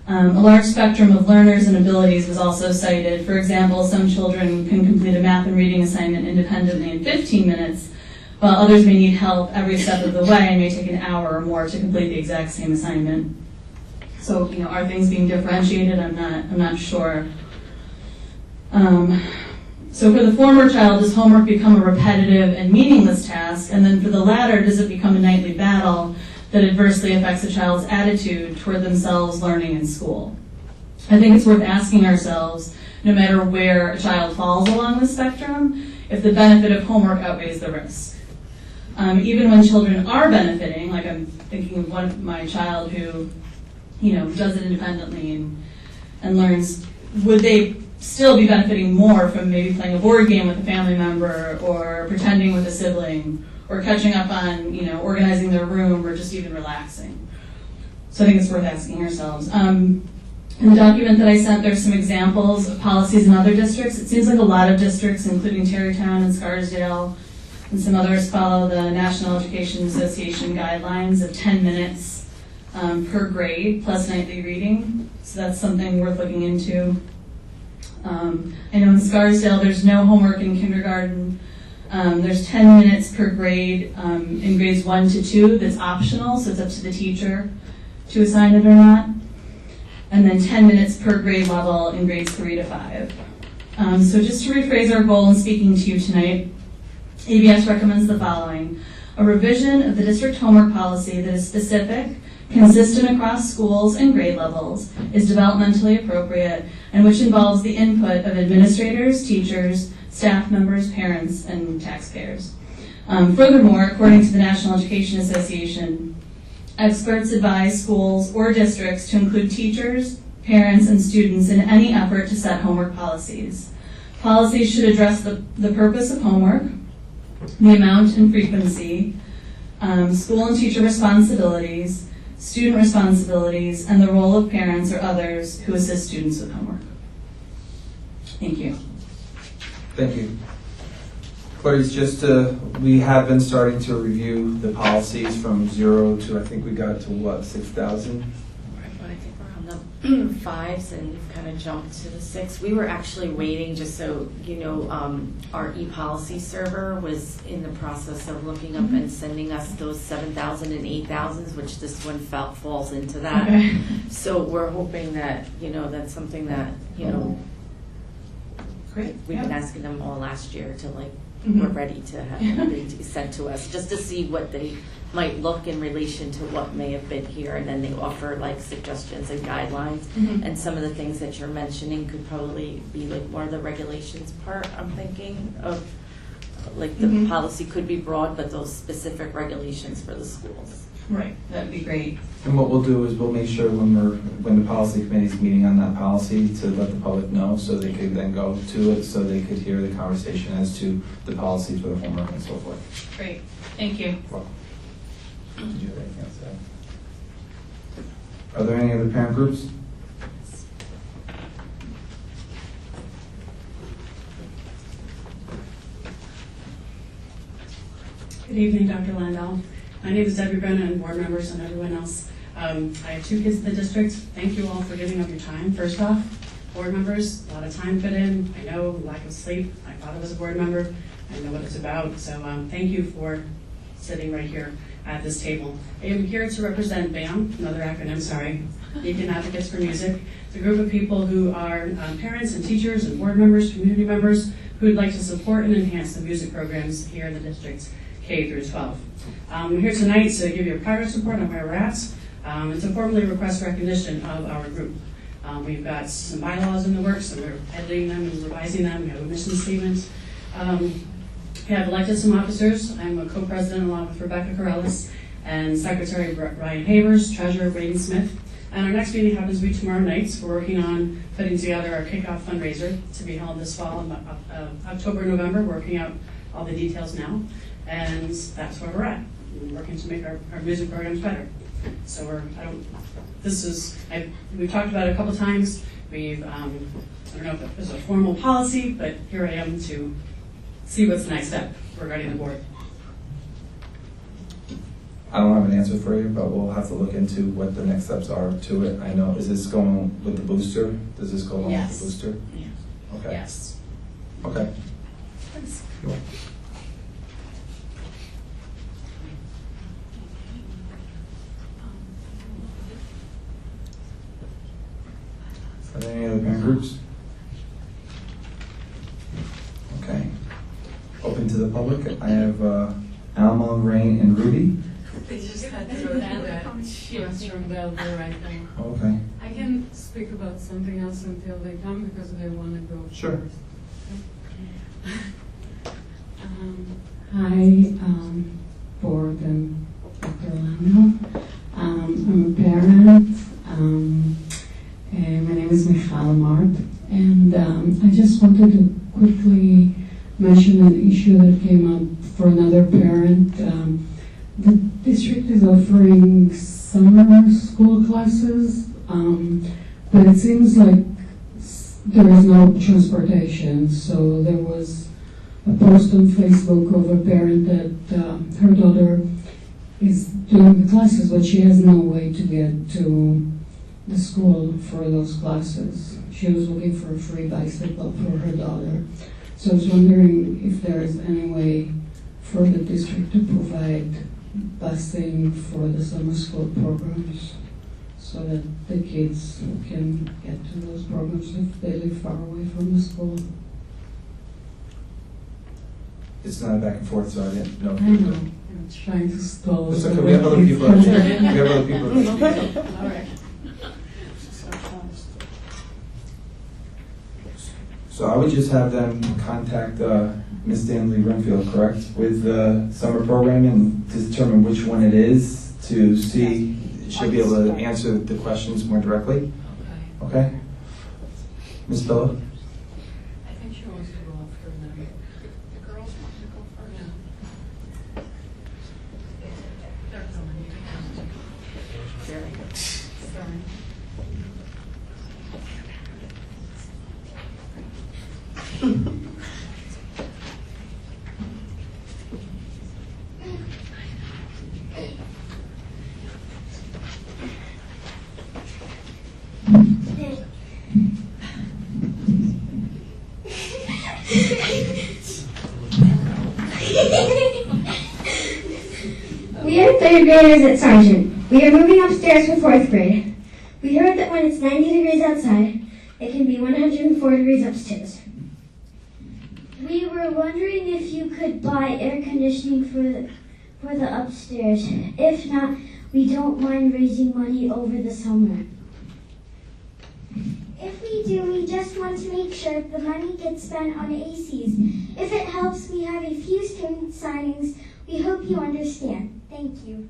A large spectrum of learners and abilities was also cited. For example, some children can complete a math and reading assignment independently in 15 minutes, while others may need help every step of the way and may take an hour or more to complete the exact same assignment. So, are things being differentiated? I'm not sure. So for the former child, does homework become a repetitive and meaningless task? And then for the latter, does it become a nightly battle that adversely affects a child's attitude toward themselves learning in school? I think it's worth asking ourselves, no matter where a child falls along the spectrum, if the benefit of homework outweighs the risk. Even when children are benefiting, like I'm thinking of my child who, does it independently and learns, would they still be benefiting more from maybe playing a board game with a family member or pretending with a sibling or catching up on, organizing their room or just even relaxing? So I think it's worth asking ourselves. In the document that I sent, there's some examples of policies in other districts. It seems like a lot of districts, including Tarrytown and Scarsdale, and some others follow the National Education Association guidelines of 10 minutes per grade plus nightly reading. So that's something worth looking into. I know in Scarsdale there's no homework in kindergarten. There's 10 minutes per grade in grades 1 to 2 that's optional, so it's up to the teacher to assign it or not. And then 10 minutes per grade level in grades 3 to 5. So just to rephrase our goal in speaking to you tonight, ABS recommends the following: a revision of the district homework policy that is specific, consistent across schools and grade levels, is developmentally appropriate, and which involves the input of administrators, teachers, staff members, parents, and taxpayers. Furthermore, according to the National Education Association, experts advise schools or districts to include teachers, parents, and students in any effort to set homework policies. Policies should address the purpose of homework, the amount and frequency, school and teacher responsibilities, student responsibilities, and the role of parents or others who assist students with homework. Thank you. Thank you. Clarice, we have been starting to review the policies from 0 to, I think we got to what, 6,000? But I think we're on the 5s and we've kind of jumped to the 6. We were actually waiting, just so you know, our e-policy server was in the process of looking up and sending us those 7,000 and 8,000s, which this one falls into that. Okay. So we're hoping that, that's something that, Great. we've been asking them all last year to we're ready to have everything to be sent to us, just to see what they might look in relation to what may have been here, and then they offer suggestions and guidelines. And some of the things that you're mentioning could probably be more of the regulations part. I'm thinking of the policy could be broad, but those specific regulations for the schools. Right, that'd be great. And what we'll do is we'll make sure when the policy committee is meeting on that policy to let the public know, so they could then go to it, so they could hear the conversation as to the policy for the homework and so forth. Great, thank you. Well, did you have anything else to add? Are there any other parent groups? Good evening, Dr. Landau. My name is Debbie Brenna and board members and everyone else. I have 2 kids in the district. Thank you all for giving up your time. First off, board members, a lot of time put in. I know lack of sleep. I thought I was a board member. I know what it's about. So thank you for sitting right here at this table. I am here to represent BAM, another acronym, sorry, Beacon Advocates for Music. It's a group of people who are parents and teachers and board members, community members, who would like to support and enhance the music programs here in the districts K through 12. I'm here tonight to give you a progress report on where we're at and to formally request recognition of our group. We've got some bylaws in the works and we're editing them and revising them. We have a mission statement. We have elected some officers. I'm a co-president along with Rebecca Corellis and Secretary Ryan Havers, Treasurer Braden Smith. And our next meeting happens to be tomorrow night. So we're working on putting together our kickoff fundraiser to be held this fall in October, November, working out all the details now. And that's where we're at. We're working to make our music programs better. So we've talked about it a couple times. I don't know if it was a formal policy, but here I am to see what's the next step regarding the board. I don't have an answer for you, but we'll have to look into what the next steps are to it. I know, is this going with the booster? Does this go along with the booster? Yeah. Okay. Yes. Okay. Thanks. Cool. Are there any other parent groups? Okay. Open to the public. I have Alma, Rain, and Ruby. They just had to go to that restroom available right now. Okay. I can speak about something else until they come because they want to go Sure. first. Hi, board and Dr. Lano. I'm a parent. My name is Michal Mart, and I just wanted to quickly mention an issue that came up for another parent. The district is offering summer school classes, but it seems like there is no transportation. So there was a post on Facebook of a parent that her daughter is doing the classes, but she has no way to get to the school for those classes. She was looking for a free bicycle for her daughter. So I was wondering if there is any way for the district to provide busing for the summer school programs so that the kids can get to those programs if they live far away from the school. It's not a back and forth, so I didn't know. I know, I'm trying to stall. It's okay, we have other people. We have other people. All right. So I would just have them contact Ms. Stanley Renfield, correct, with the summer program and to determine which one it is to see, she'll be able to answer the questions more directly. Okay. Okay? Ms. Bella? I think she wants to Sorry. We are third graders at Sargent. We are moving upstairs for fourth grade. We heard that when it's 90 degrees outside, it can be 104 degrees upstairs. We were wondering if you could buy air conditioning for the upstairs. If not, we don't mind raising money over the summer. If we do, we just want to make sure the money gets spent on ACs. If it helps me have a few student signings, we hope you understand. Thank you.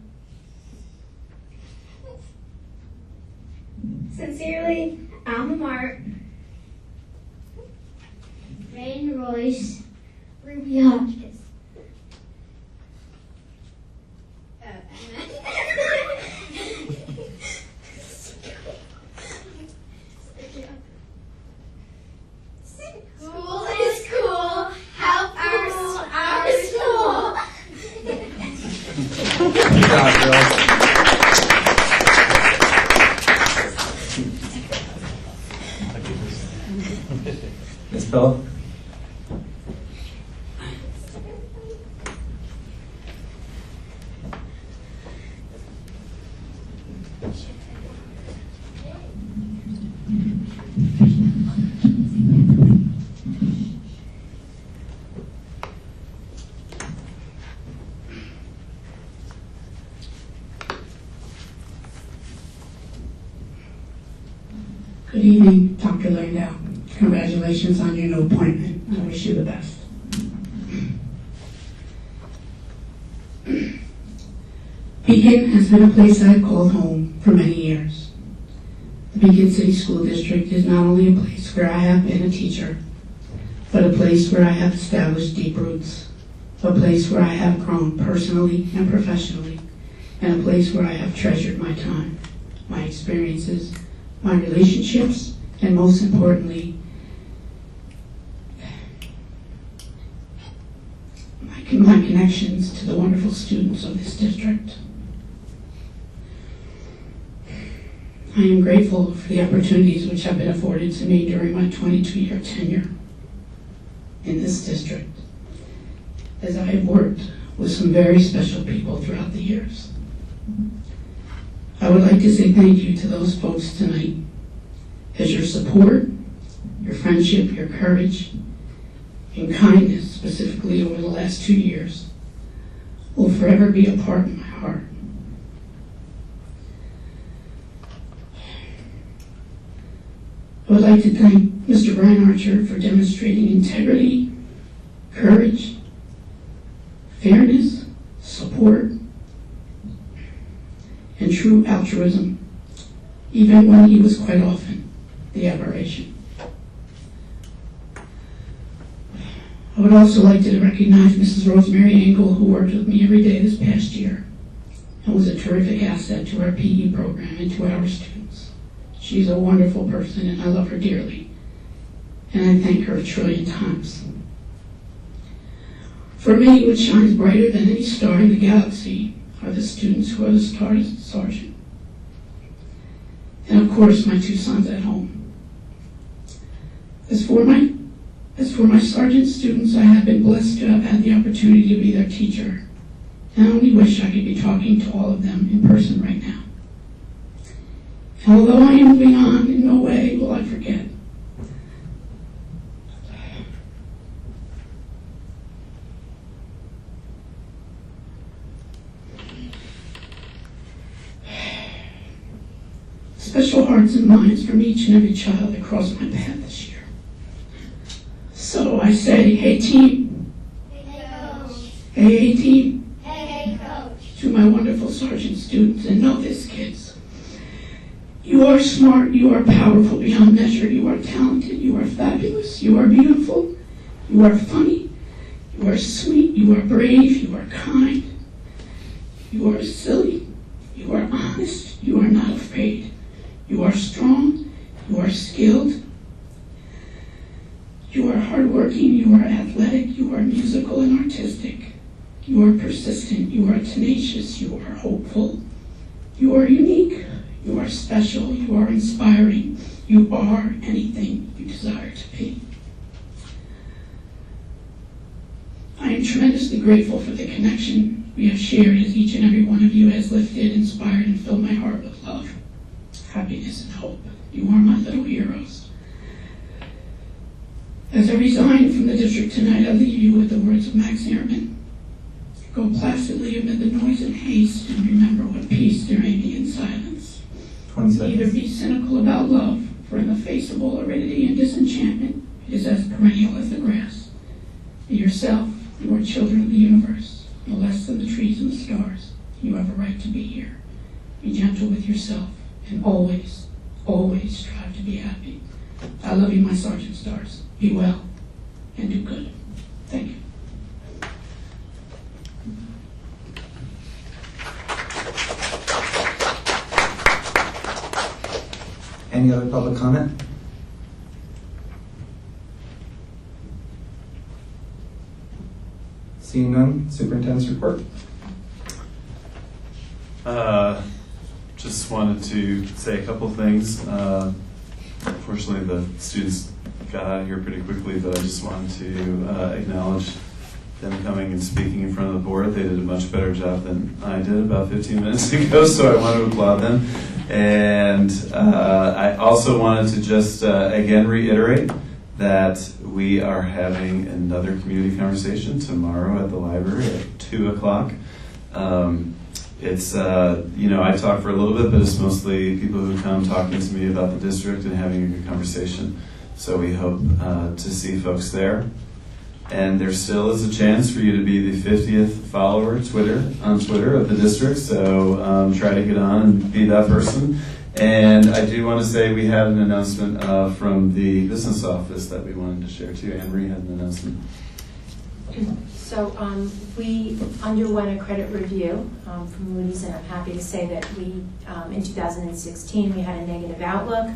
Sincerely, Alma Mart, Rain Royce, Ruby Hopkins. School is cool. Help our school. Good job, girls. Ms. Bell? Good evening, Dr. Landau. Congratulations on your new appointment. I wish you the best. Beacon has been a place I've called home for many years. The Beacon City School District is not only a place where I have been a teacher, but a place where I have established deep roots, a place where I have grown personally and professionally, and a place where I have treasured my time, my experiences, my relationships, and most importantly, my connections to the wonderful students of this district. I am grateful for the opportunities which have been afforded to me during my 22-year tenure in this district, as I have worked with some very special people throughout the years. I would like to say thank you to those folks tonight, as your support, your friendship, your courage, and kindness, specifically over the last 2 years, will forever be a part of my heart. I would like to thank Mr. Brian Archer for demonstrating integrity, courage, fairness, support, and true altruism, even when he was quite often the aberration. I would also like to recognize Mrs. Rosemary Engel, who worked with me every day this past year and was a terrific asset to our PE program and to our students. She's a wonderful person and I love her dearly, and I thank her a trillion times. For me, what shines brighter than any star in the galaxy are the students who are the stars at Sargent. And of course, my 2 sons at home. As for my Sargent students, I have been blessed to have had the opportunity to be their teacher. And I only wish I could be talking to all of them in person right now. And although I am moving on, in no way will I forget. Special hearts and minds from each and every child that crossed my path this year. So I say, hey team. Hey, Coach. Hey team. Hey, Coach. To my wonderful Sargent students, and know this, kids. You are smart, you are powerful beyond measure, you are talented, you are fabulous, you are beautiful, you are funny, you are sweet, you are brave, you are kind, you are silly, you are honest, you are not afraid, You are strong, you are skilled, you are hardworking, you are athletic, you are musical and artistic, you are persistent, you are tenacious, you are hopeful, you are unique, you are special, you are inspiring, you are anything you desire to be. I am tremendously grateful for the connection we have shared as each and every one of you has lifted, inspired, and filled my heart with love, happiness, and hope. You are my little heroes. As I resign from the district tonight, I leave you with the words of Max Ehrman. Go placidly amid the noise and haste, and remember what peace there may be in silence. 20 seconds. Neither be cynical about love, for in the face of all aridity and disenchantment, it is as perennial as the grass. Be yourself. You are children of the universe, no less than the trees and the stars. You have a right to be here. Be gentle with yourself, and always, always strive to be happy. I love you, my Sergeant Stars. Be well, and do good. Thank you. Any other public comment? Seeing none, superintendent's report. Just wanted to say a couple things. Unfortunately, the students got out of here pretty quickly, but I just wanted to acknowledge them coming and speaking in front of the board. They did a much better job than I did about 15 minutes ago, so I want to applaud them. And I also wanted to just again reiterate that we are having another community conversation tomorrow at the library at 2 o'clock. It's, I talk for a little bit, but it's mostly people who come talking to me about the district and having a good conversation. So we hope to see folks there. And there still is a chance for you to be the 50th follower on Twitter of the district. So try to get on and be that person. And I do want to say we had an announcement from the business office that we wanted to share too. Anne-Marie had an announcement. So we underwent a credit review from Moody's, and I'm happy to say that we, in 2016, we had a negative outlook,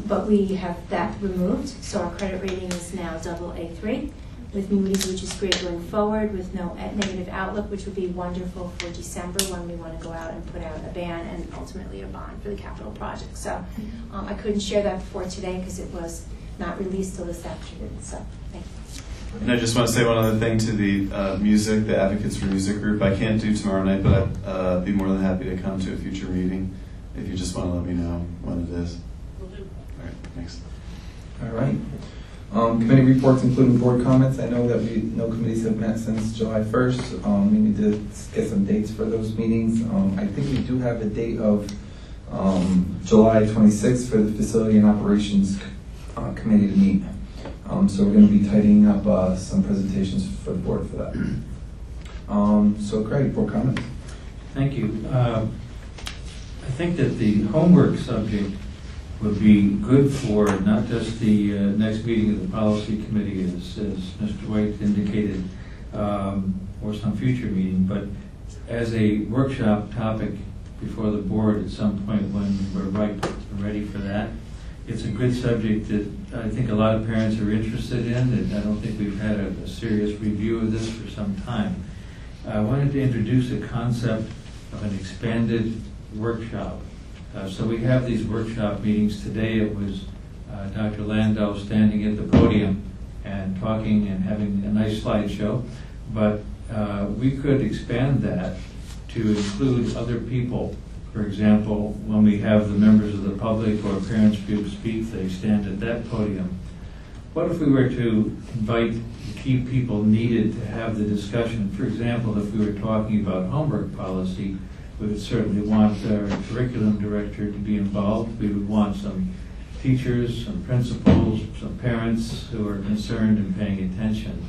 but we have that removed. So our credit rating is now AA3 with Moody's, which is great going forward, with no negative outlook, which would be wonderful for December when we want to go out and put out a ban and ultimately a bond for the capital project. So I couldn't share that before today because it was not released till this afternoon. So thank you. And I just want to say one other thing to the the Advocates for Music group. I can't do tomorrow night, but I'd be more than happy to come to a future meeting if you just want to let me know when it is. Will do. All right, thanks. All right. Committee reports, including board comments. I know that no committees have met since July 1st. We need to get some dates for those meetings. I think we do have a date of July 26th for the Facility and Operations Committee to meet. So we're going to be tidying up some presentations for the board for that. So Craig, board comments. Thank you. I think that the homework subject would be good for not just the next meeting of the policy committee, as Mr. White indicated, or some future meeting, but as a workshop topic before the board at some point when we're ripe and ready for that. It's a good subject that I think a lot of parents are interested in, and I don't think we've had a serious review of this for some time. I wanted to introduce a concept of an expanded workshop. So we have these workshop meetings. Today it was Dr. Landau standing at the podium and talking and having a nice slideshow, but we could expand that to include other people. For example, when we have the members of the public or parents group speak, they stand at that podium. What if we were to invite the key people needed to have the discussion? For example, if we were talking about homework policy, we would certainly want our curriculum director to be involved. We would want some teachers, some principals, some parents who are concerned and paying attention.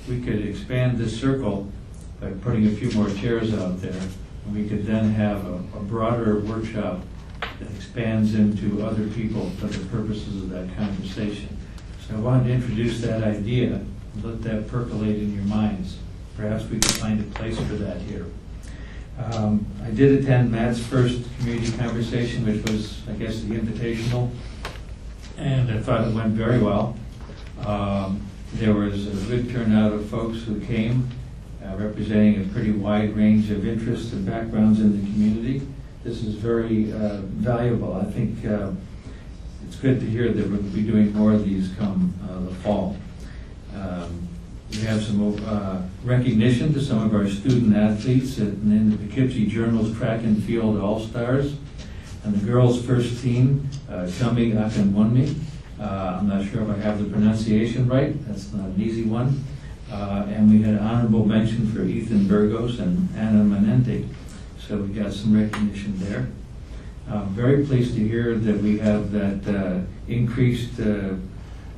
We could expand this circle by putting a few more chairs out there. We could then have a broader workshop that expands into other people for the purposes of that conversation. So I wanted to introduce that idea and let that percolate in your minds. Perhaps we could find a place for that here. I did attend Matt's first community conversation, which was, I guess, the invitational, and I thought it went very well. There was a good turnout of folks who came, representing a pretty wide range of interests and backgrounds in the community. This is very valuable. I think it's good to hear that we'll be doing more of these come the fall. We have some recognition to some of our student athletes in the Poughkeepsie Journal's Track and Field All-Stars. And the girls' first team, Chummy Akinwunmi. I'm not sure if I have the pronunciation right. That's not an easy one. And we had an honorable mention for Ethan Burgos and Anna Manente. So we got some recognition there. Very pleased to hear that we have that increased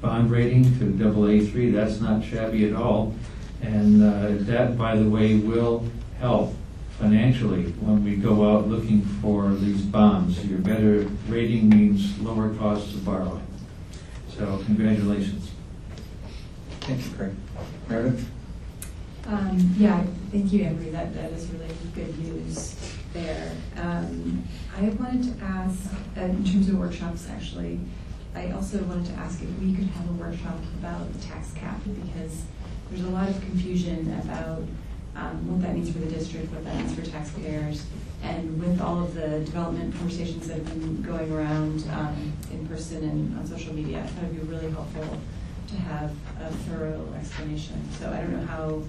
bond rating to AA3. That's not shabby at all. And that, by the way, will help financially when we go out looking for these bonds. Your better rating means lower costs of borrowing. So congratulations. Thank you, Craig. Meredith? Yeah, thank you, Embry. That is really good news there. I wanted to ask, in terms of workshops, actually, I also wanted to ask if we could have a workshop about the tax cap, because there's a lot of confusion about what that means for the district, what that means for taxpayers, and with all of the development conversations that have been going around in person and on social media, I thought it would be really helpful to have a thorough explanation. So I don't know how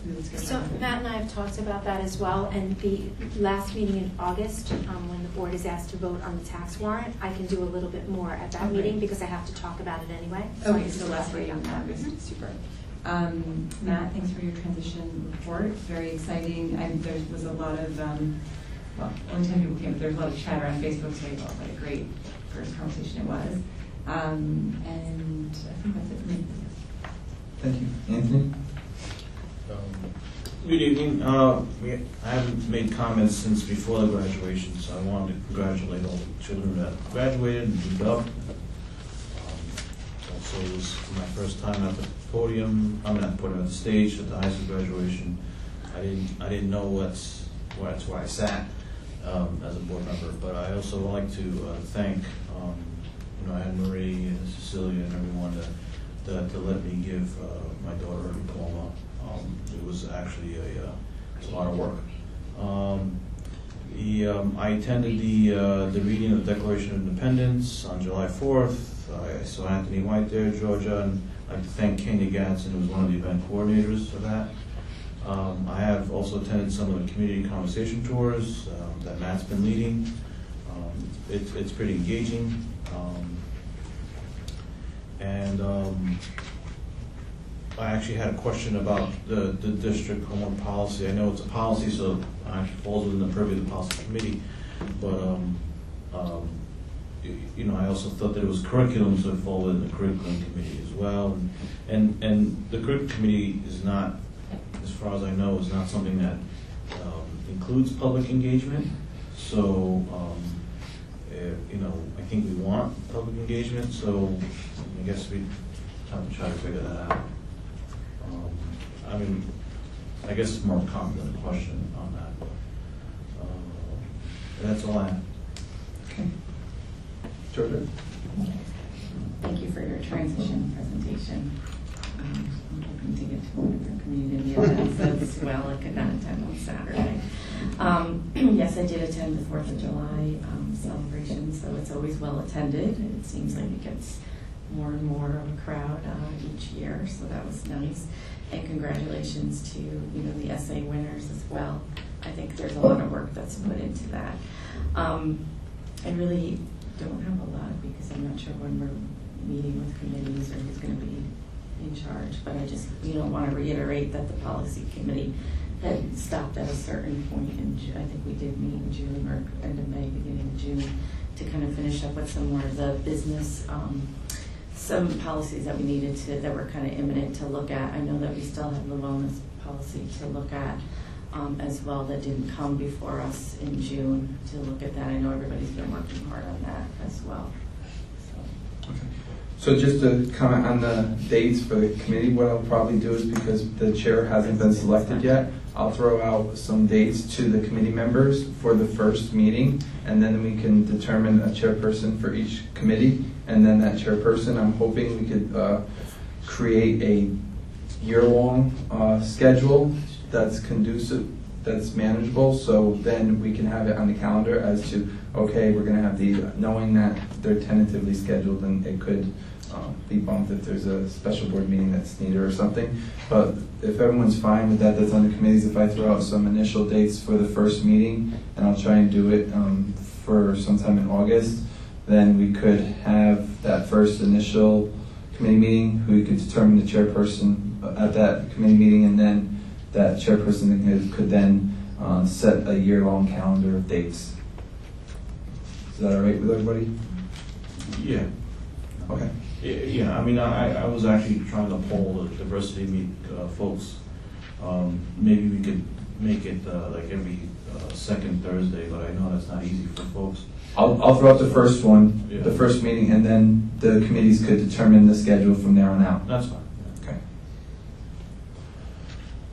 we would schedule So that. Matt and I have talked about that as well, and the last meeting in August, when the board is asked to vote on the tax warrant, I can do a little bit more at that Okay. meeting because I have to talk about it anyway. Okay, so last meeting on that was super. Matt, thanks for your transition report. Very exciting. There was a lot of, well, only 10 people came, but there was a lot of chatter on Facebook, so I thought what a great first conversation it was. And I think that's it for me. Thank you. Anthony? Good evening. I haven't made comments since before the graduation, so I wanted to congratulate all the children that graduated and moved up. Also, it was my first time at the podium. I'm not putting on the stage at the high school graduation. I didn't know that's where I sat as a board member. But I also would like to thank Anne Marie and Cecilia and everyone to let me give my daughter a diploma. It was actually it's a lot of work. I attended the reading of the Declaration of Independence on July 4th. I saw Anthony White there, Georgia, and I'd like to thank Kenya Gatson, who was one of the event coordinators for that. I have also attended some of the community conversation tours that Matt's been leading. It's pretty engaging. I actually had a question about the district homework policy. I know it's a policy, so it actually falls within the purview of the policy committee. But I also thought that it was curriculum, so it falls within the curriculum committee as well. And the curriculum committee is not, as far as I know, is not something that includes public engagement. So I think we want public engagement. So I guess we have to try to figure that out. I guess it's more common than a question on that. But that's all I have. Okay. Georgia? Thank you for your transition presentation. I'm hoping to get to one of your community events as well. I could not attend on Saturday. Yes, I did attend the 4th of July celebration, so it's always well attended. It seems like it gets more and more of a crowd each year, so that was nice. And congratulations to the essay winners as well. I think there's a lot of work that's put into that. I really don't have a lot because I'm not sure when we're meeting with committees or who's going to be in charge, but I just want to reiterate that the policy committee had stopped at a certain point in June. I think we did meet in June or end of May, beginning of June, to kind of finish up with some more of the business, some policies that we needed to, that were kind of imminent to look at. I know that we still have the wellness policy to look at as well that didn't come before us in June to look at that. I know everybody's been working hard on that as well. So So just to comment on the dates for the committee, what I'll probably do is, because the chair hasn't been selected yet, I'll throw out some dates to the committee members for the first meeting, and then we can determine a chairperson for each committee. And then that chairperson, I'm hoping we could create a year-long schedule that's conducive, that's manageable, so then we can have it on the calendar as to, okay, we're going to have the, knowing that they're tentatively scheduled, and it could be bumped if there's a special board meeting that's needed or something. But if everyone's fine with that, that's on the committees. If I throw out some initial dates for the first meeting, and I'll try and do it for sometime in August, then we could have that first initial committee meeting. We could determine the chairperson at that committee meeting, and then that chairperson could then set a year-long calendar of dates. Is that all right with everybody? Yeah. Okay. Yeah, I mean, I was actually trying to poll the diversity meet folks. Maybe we could make it like every second Thursday, but I know that's not easy for folks. I'll throw out the first one, Yeah. the first meeting, and then the committees could determine the schedule from there on out. That's fine. Okay.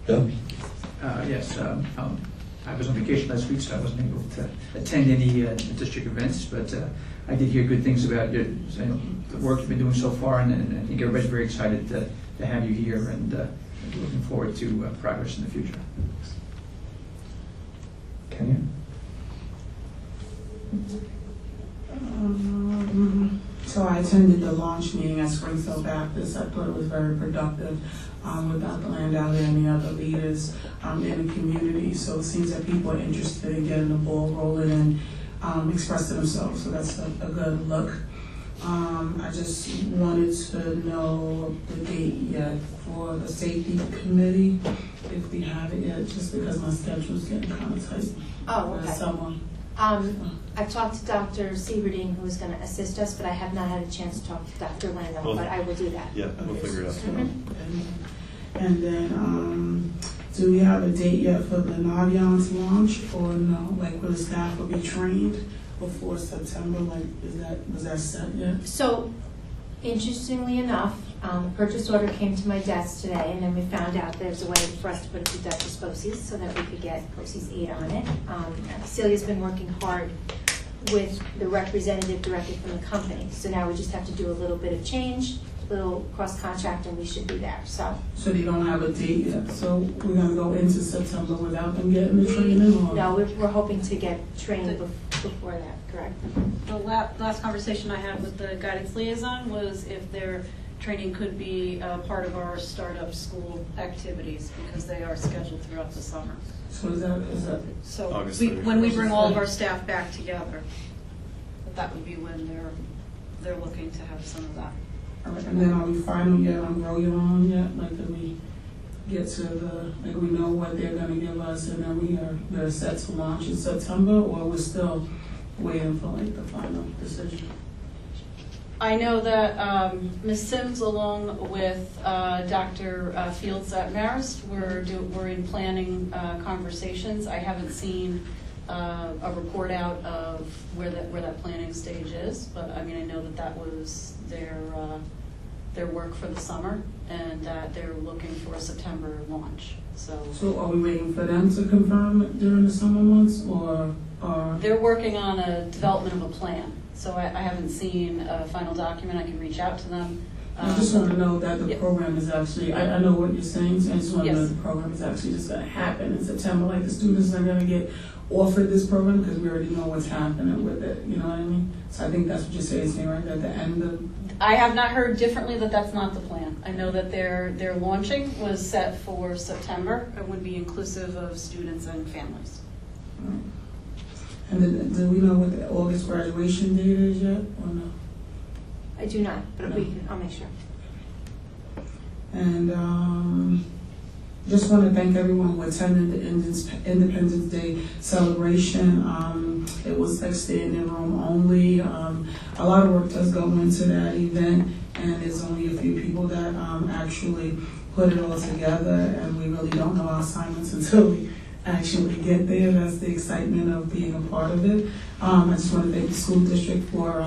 Bill? Yes, I was on vacation last week, so I wasn't able to attend any district events, but I did hear good things about the work you've been doing so far, and I think everybody's very excited to have you here, and looking forward to progress in the future. Kenya? So I attended the launch meeting at Springfield Baptist. I thought it was very productive with Dr. Landau and the other leaders in the community. So it seems that people are interested in getting the ball rolling and expressing themselves. So that's a good look. I just wanted to know the date yet for the safety committee, if we have it yet, just because my schedule's getting kind of tight. Oh, okay. I've talked to Dr. Sieverding, who is going to assist us, but I have not had a chance to talk to Dr. Landau, but I will do that. Yeah, we'll figure it out. And then, do we have a date yet for the Naviance launch, or no? Like, will the staff will be trained before September? Like, was that set yet? So, interestingly enough, purchase order came to my desk today, and then we found out there's a way for us to put it through Dr. Sposi's so that we could get Sposi's aid on it. Celia's been working hard with the representative directly from the company, so now we just have to do a little bit of change, a little cross-contract, and we should be there. So they don't have a date yet, so we're going to go into September without them getting the training? Or? No, we're hoping to get trained before that, correct? The last conversation I had with the guidance liaison was if their training could be part of our startup school activities, because they are scheduled throughout the summer. So is that so August when we bring all of our staff back together, that would be when they're looking to have some of that. All right, and then are we final yet on Grow Your Own yet? Like, did we get to like we know what they're going to give us, and then we're set to launch in September, or we're still waiting for like the final decision? I know that Ms. Sims, along with Dr. Fields at Marist, we're in planning conversations. I haven't seen a report out of where that planning stage is, but I mean, I know that was their work for the summer, and that they're looking for a September launch. So are we waiting for them to confirm it during the summer months, or? They're working on a development of a plan. So I haven't seen a final document. I can reach out to them. I just want to know that the program is actually, I know what you're saying, so I just want to know Yes. the program is actually just going to happen in September. Like, the students are going to get offered this program because we already know what's happening with it. You know what I mean? So I think that's what you're saying, right? At the end of... I have not heard differently that that's not the plan. I know that their launching was set for September. It would be inclusive of students and families. Right. And then, do we know what the August graduation date is yet, or no? I do not, but I'll make sure. And just want to thank everyone who attended the Independence Day celebration. It was like standing room only. A lot of work does go into that event, and there's only a few people that actually put it all together, and we really don't know our assignments until we actually get there. That's the excitement of being a part of it. I just want to thank the school district for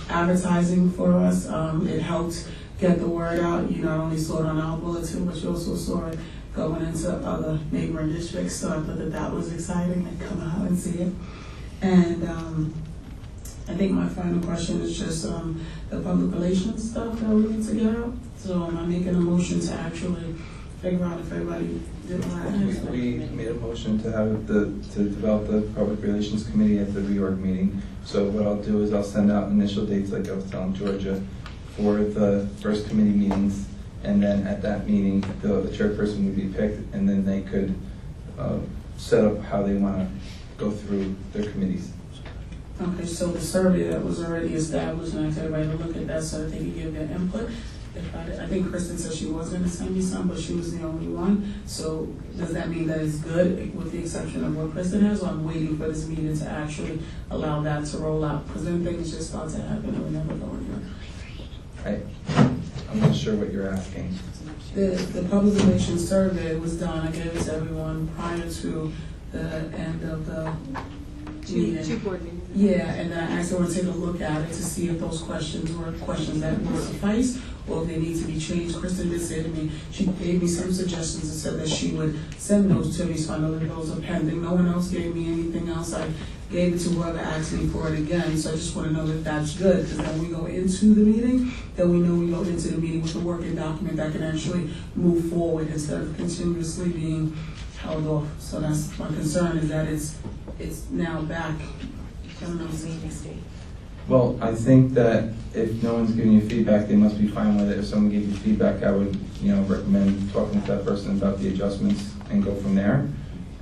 advertising for us. It helped get the word out. You not only saw it on our bulletin, but you also saw it going into other neighboring districts. So I thought that was exciting to come out and see it. And I think my final question is just the public relations stuff that we need to get out. So I'm making a motion to actually figure out if everybody did that. We made a motion to have to develop the public relations committee at the reorg meeting. So what I'll do is I'll send out initial dates, like I was telling Georgia, for the first committee meetings, and then at that meeting, the chairperson would be picked, and then they could set up how they want to go through their committees. Okay, so the survey that was already established, and I asked everybody to look at that so that they could give their input. I think Kristen said she was going to send me some, but she was the only one. So does that mean that it's good, with the exception of what Kristen has, or I'm waiting for this meeting to actually allow that to roll out? Because then things just start to happen and we never go anywhere. I'm not sure what you're asking. The public relations survey was done. I gave it to everyone prior to the end of the meeting. Two board meetings. Yeah, and I asked everyone to take a look at it to see if those questions were questions that would suffice or if they need to be changed. Kristen did say to me, she gave me some suggestions and said that she would send those to me, so I know that those are pending. No one else gave me anything else. I gave it to whoever asked me for it again, so I just want to know that that's good, because then we go into the meeting, then we know we go into the meeting with a working document that can actually move forward instead of continuously being held off. So that's my concern, is that it's now back. I don't know. Well, I think that if no one's giving you feedback, they must be fine with it. If someone gave you feedback, I would, recommend talking with that person about the adjustments and go from there.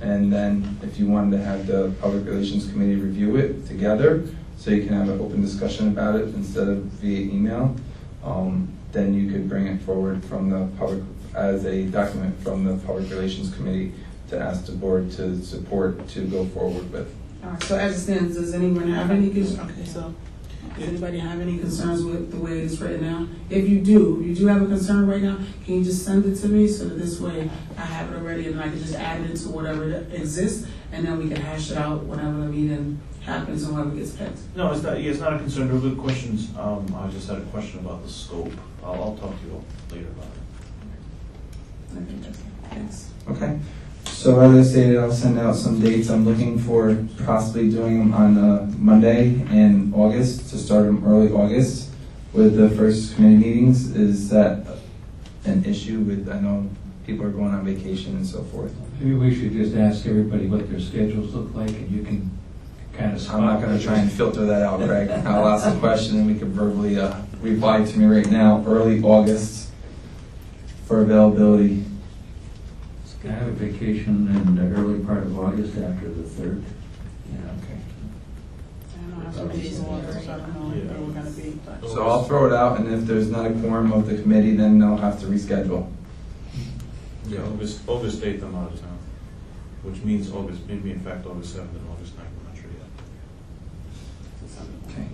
And then if you wanted to have the Public Relations Committee review it together, so you can have an open discussion about it instead of via email, then you could bring it forward from the public as a document from the Public Relations Committee to ask the board to support to go forward with. All right, so as it stands, does anyone have any concerns? Okay, so does anybody have any concerns with the way it is right now? If you do have a concern right now, can you just send it to me so that this way I have it already and I can just add it into whatever exists, and then we can hash it out whenever the meeting happens and whoever gets picked? No, it's not a concern. They're good questions. I just had a question about the scope. I'll talk to you later about it. I think that's it. Thanks. Okay. So as I stated, I'll send out some dates. I'm looking for possibly doing them on Monday in August, to start them early August with the first committee meetings. Is that an issue with, I know people are going on vacation and so forth? Maybe we should just ask everybody what their schedules look like, and you can kind of spot. I'm not going to try and filter that out, Craig. I'll ask a question and we can verbally reply to me right now, early August for availability. I have a vacation in the early part of August after the 3rd. Yeah, okay. I don't have so many days in August, so I don't know where we're going to be. But. So I'll throw it out, and if there's not a quorum of the committee, then they'll have to reschedule. Yeah, August 8th I'm out of town, which means August 7th and August 9th. I'm not sure yet. Okay.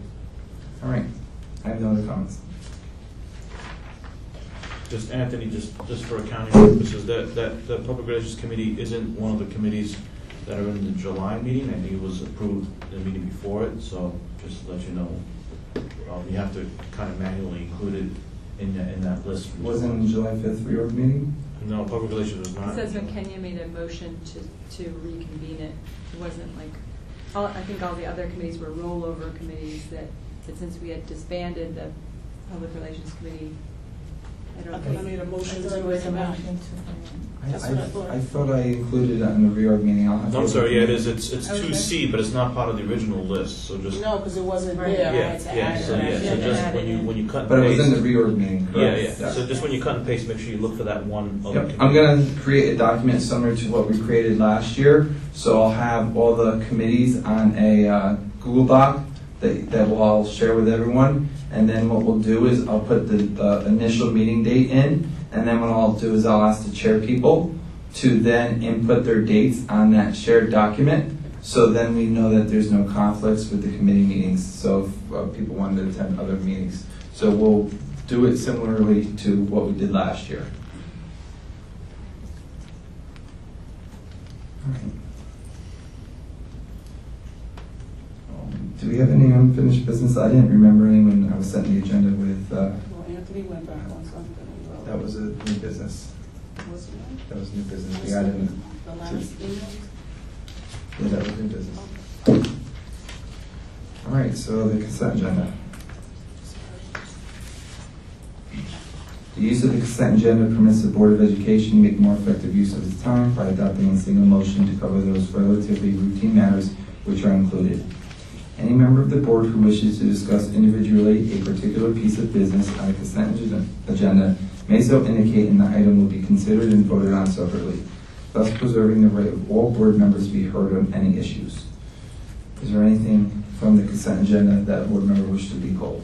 All right. I have no other comments. Just Anthony, just for accounting purposes, that the Public Relations Committee isn't one of the committees that are in the July meeting. I think it was approved the meeting before it, so just to let you know, you have to kind of manually include it in that list. Wasn't the July 5th reorg meeting? No, Public Relations was not. It says when Kenya made a motion to reconvene it, it wasn't like, I think all the other committees were rollover committees that since we had disbanded the Public Relations Committee, I thought I made a motion to bring it back. That's what I thought. I thought I included it in the reorg meeting. I'll have I'm to sorry, yeah, it is. It's 2C, but it's not part of the original list. So just No, because it wasn't Right. there. I yeah, had to yeah. add So it. yeah, so just when you cut and But it paste. was in the reorg meeting, correct? Yeah. So just when you cut and paste, make sure you look for that one. Other Yep. I'm going to create a document similar to what we created last year. So I'll have all the committees on a Google Doc that we'll all share with everyone. And then what we'll do is I'll put the initial meeting date in. And then what I'll do is I'll ask the chair people to then input their dates on that shared document. So then we know that there's no conflicts with the committee meetings. So if people wanted to attend other meetings. So we'll do it similarly to what we did last year. All right. Do we have any unfinished business? I didn't remember any when I was setting the agenda with, Well, Anthony went back on something. that was a new business. Was it? That was new business. We got in. The last email? Yeah, that was new business. All right, so the consent agenda. The use of the consent agenda permits the Board of Education to make more effective use of its time by adopting a single motion to cover those relatively routine matters which are included. Any member of the board who wishes to discuss individually a particular piece of business on a consent agenda may so indicate, and the item will be considered and voted on separately, thus preserving the right of all board members to be heard on any issues. Is there anything from the consent agenda that a board member wishes to be called?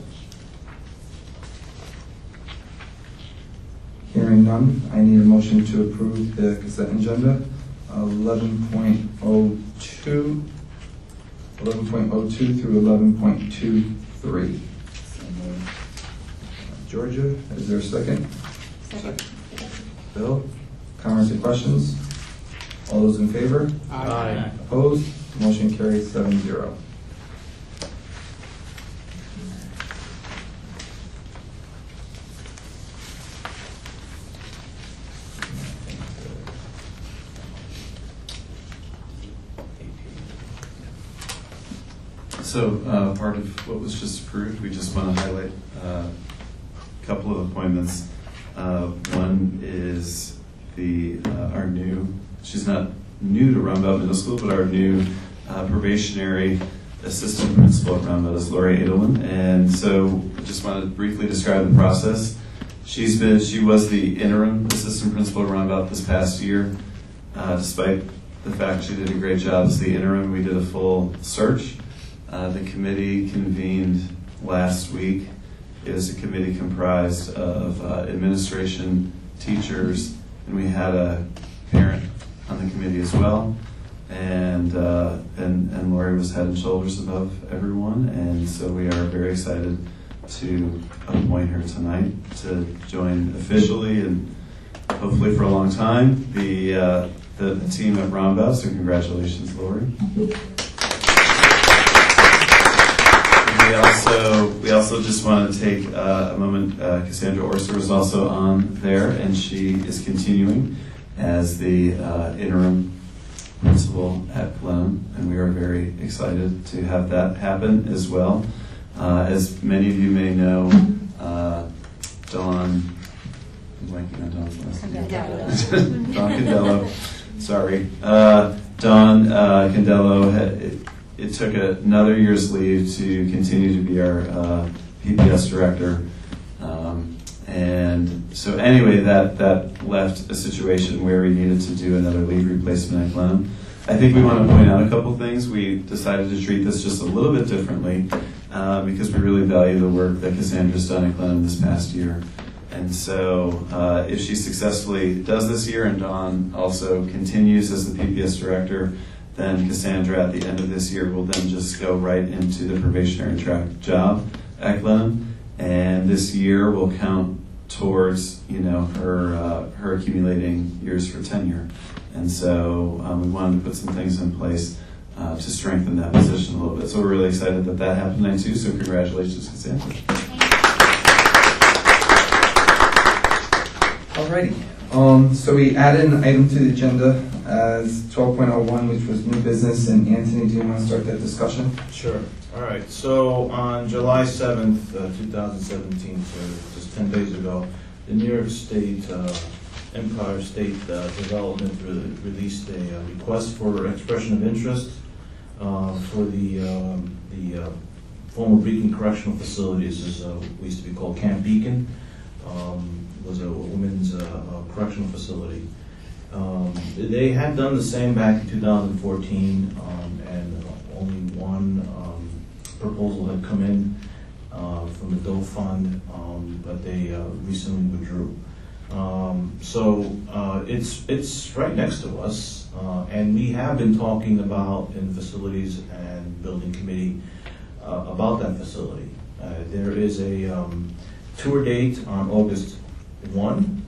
Hearing none, I need a motion to approve the consent agenda. 11.02 through 11.23. Georgia, is there a second? Second. Bill, comments or questions? All those in favor? Aye. Opposed? Motion carries 7-0. So part of what was just approved, we just want to highlight a couple of appointments. One is our new, she's not new to Roundabout Middle School, but our new probationary assistant principal at Roundabout is Lori Edelman. And so I just want to briefly describe the process. She was the interim assistant principal at Roundabout this past year. Despite the fact she did a great job as the interim, we did a full search. The committee convened last week. It was a committee comprised of administration, teachers, and we had a parent on the committee as well. And Lori was head and shoulders above everyone, and so we are very excited to appoint her tonight to join officially and hopefully for a long time the team at Roundabout. So congratulations, Lori. We also just want to take a moment. Cassandra Orser is also on there, and she is continuing as the interim principal at Glenham, and we are very excited to have that happen as well. As many of you may know, Dawn, I'm blanking on Dawn's last name. Dawn Candello. Sorry. Dawn Candello it took another year's leave to continue to be our PPS director. And so anyway, that left a situation where we needed to do another leave replacement at Glenham. I think we want to point out a couple things. We decided to treat this just a little bit differently because we really value the work that Cassandra's done at Glenham this past year. And so if she successfully does this year and Dawn also continues as the PPS director, then Cassandra at the end of this year will then just go right into the probationary track job at Glenham. And this year will count towards, her accumulating years for tenure. And so we wanted to put some things in place to strengthen that position a little bit. So we're really excited that happened tonight too. So congratulations, Cassandra. Alrighty. So we added an item to the agenda as 12.01, which was new business. And Anthony, do you want to start that discussion? Sure. All right. So on July 7th, 2017, so just 10 days ago, the New York State Empire State Development released a request for expression of interest for the former Beacon Correctional Facility. This is we used to be called Camp Beacon. Was a women's correctional facility. They had done the same back in 2014, and only one proposal had come in from the Doe Fund, but they recently withdrew. So it's right next to us, and we have been talking about in the Facilities and Building Committee about that facility. There is a tour date on August 1,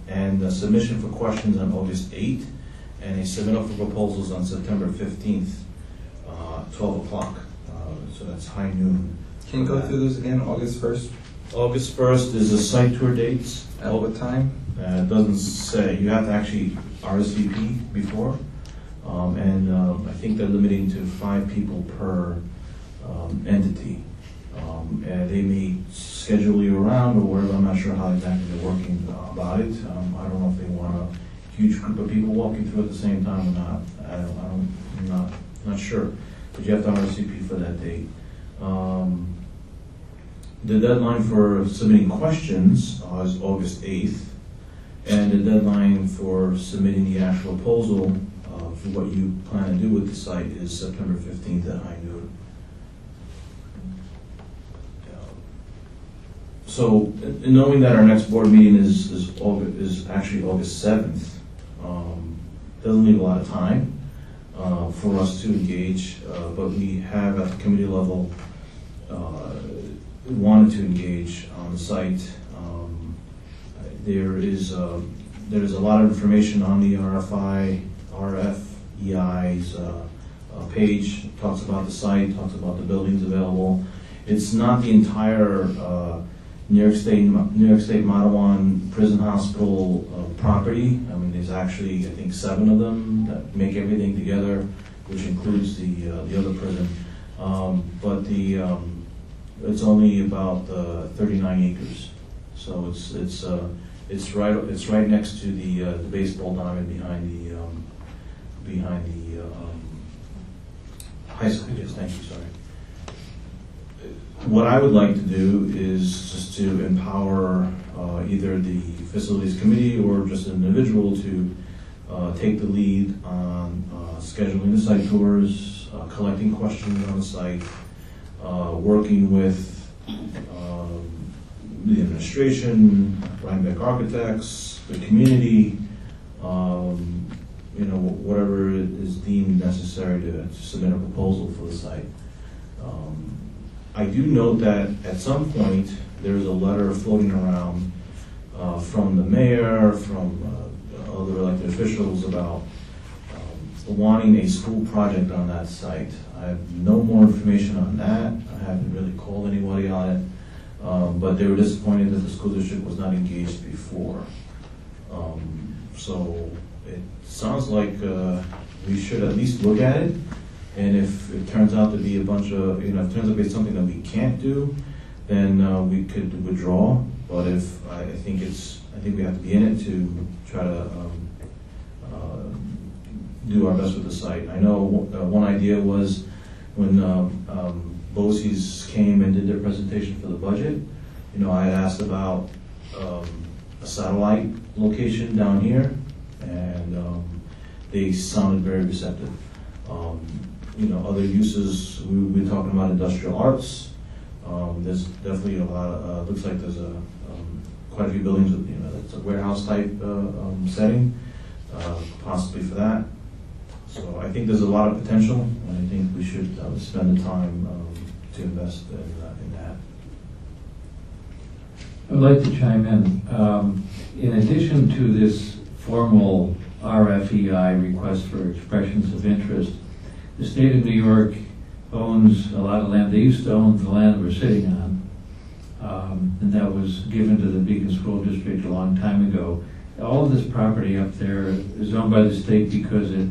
and a submission for questions on August 8, and a submittal for proposals on September 15th, 12 o'clock. so that's high noon. Can you go through those again, August 1st? August 1st is the site tour dates. At what time? It doesn't say. You have to actually RSVP before. I think they're limiting to 5 people per entity. And they may schedule you around or whatever. I'm not sure how exactly they're working about it. I don't know if they want a huge group of people walking through at the same time or not. I'm not sure. But you have to RSVP for that date. The deadline for submitting questions is August 8th, and the deadline for submitting the actual proposal for what you plan to do with the site is September 15th at high noon. So, knowing that our next board meeting is actually August 7th, doesn't leave a lot of time for us to engage, but we have at the committee level wanted to engage on the site. There is a lot of information on the RFEI's page. It talks about the site, talks about the buildings available. It's not the entire New York State Mattawan Prison Hospital property. I mean, there's actually, I think, 7 of them that make everything together, which includes the other prison. But it's only about 39 acres, so it's right next to the baseball diamond behind the high school. Yes, thank you. Sorry. What I would like to do is just to empower either the facilities committee or just an individual to take the lead on scheduling the site tours, collecting questions on the site, working with the administration, Rhinebeck Architects, the community, whatever is deemed necessary to submit a proposal for the site. I do note that at some point there is a letter floating around from the mayor, from other elected officials about wanting a school project on that site. I have no more information on that. I haven't really called anybody on it, but they were disappointed that the school district was not engaged before. So it sounds like we should at least look at it. And if it turns out to be a bunch of, if it turns out to be something that we can't do, then we could withdraw. But if I think we have to be in it to try to do our best with the site. I know one idea was when BOCES came and did their presentation for the budget. I asked about a satellite location down here, and they sounded very receptive. Other uses, we've been talking about industrial arts. There's definitely a lot of, looks like there's quite a few buildings with, that's a warehouse type setting, possibly for that. So I think there's a lot of potential, and I think we should spend the time to invest in that. I'd like to chime in. In addition to this formal RFEI, request for expressions of interest, the state of New York owns a lot of land. They used to own the land we're sitting on, and that was given to the Beacon School District a long time ago. All of this property up there is owned by the state because it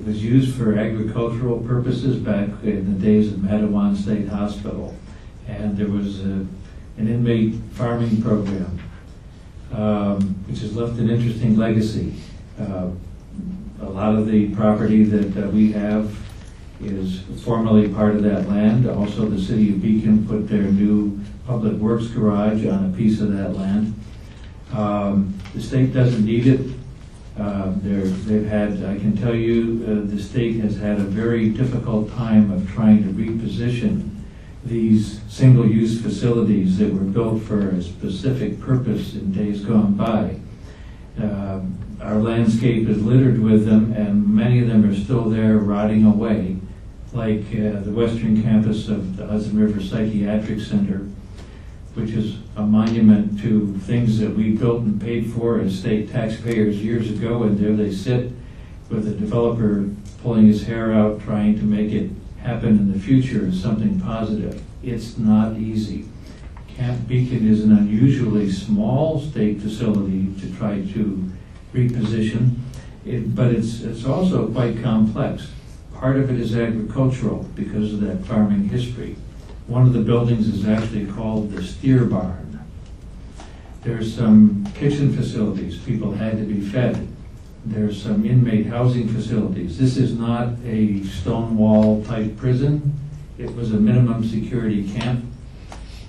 was used for agricultural purposes back in the days of Mattawan State Hospital. And there was an inmate farming program, which has left an interesting legacy. A lot of the property that we have is formerly part of that land. Also, the city of Beacon put their new public works garage on a piece of that land. The state doesn't need it. They've had, I can tell you, the state has had a very difficult time of trying to reposition these single-use facilities that were built for a specific purpose in days gone by. Our landscape is littered with them, and many of them are still there rotting away, like the western campus of the Hudson River Psychiatric Center, which is a monument to things that we built and paid for as state taxpayers years ago, and there they sit with a developer pulling his hair out trying to make it happen in the future as something positive. It's not easy. Camp Beacon is an unusually small state facility to try to reposition, but it's also quite complex. Part of it is agricultural because of that farming history. One of the buildings is actually called the Steer Barn. There's some kitchen facilities. People had to be fed. There's some inmate housing facilities. This is not a stone wall type prison. It was a minimum security camp.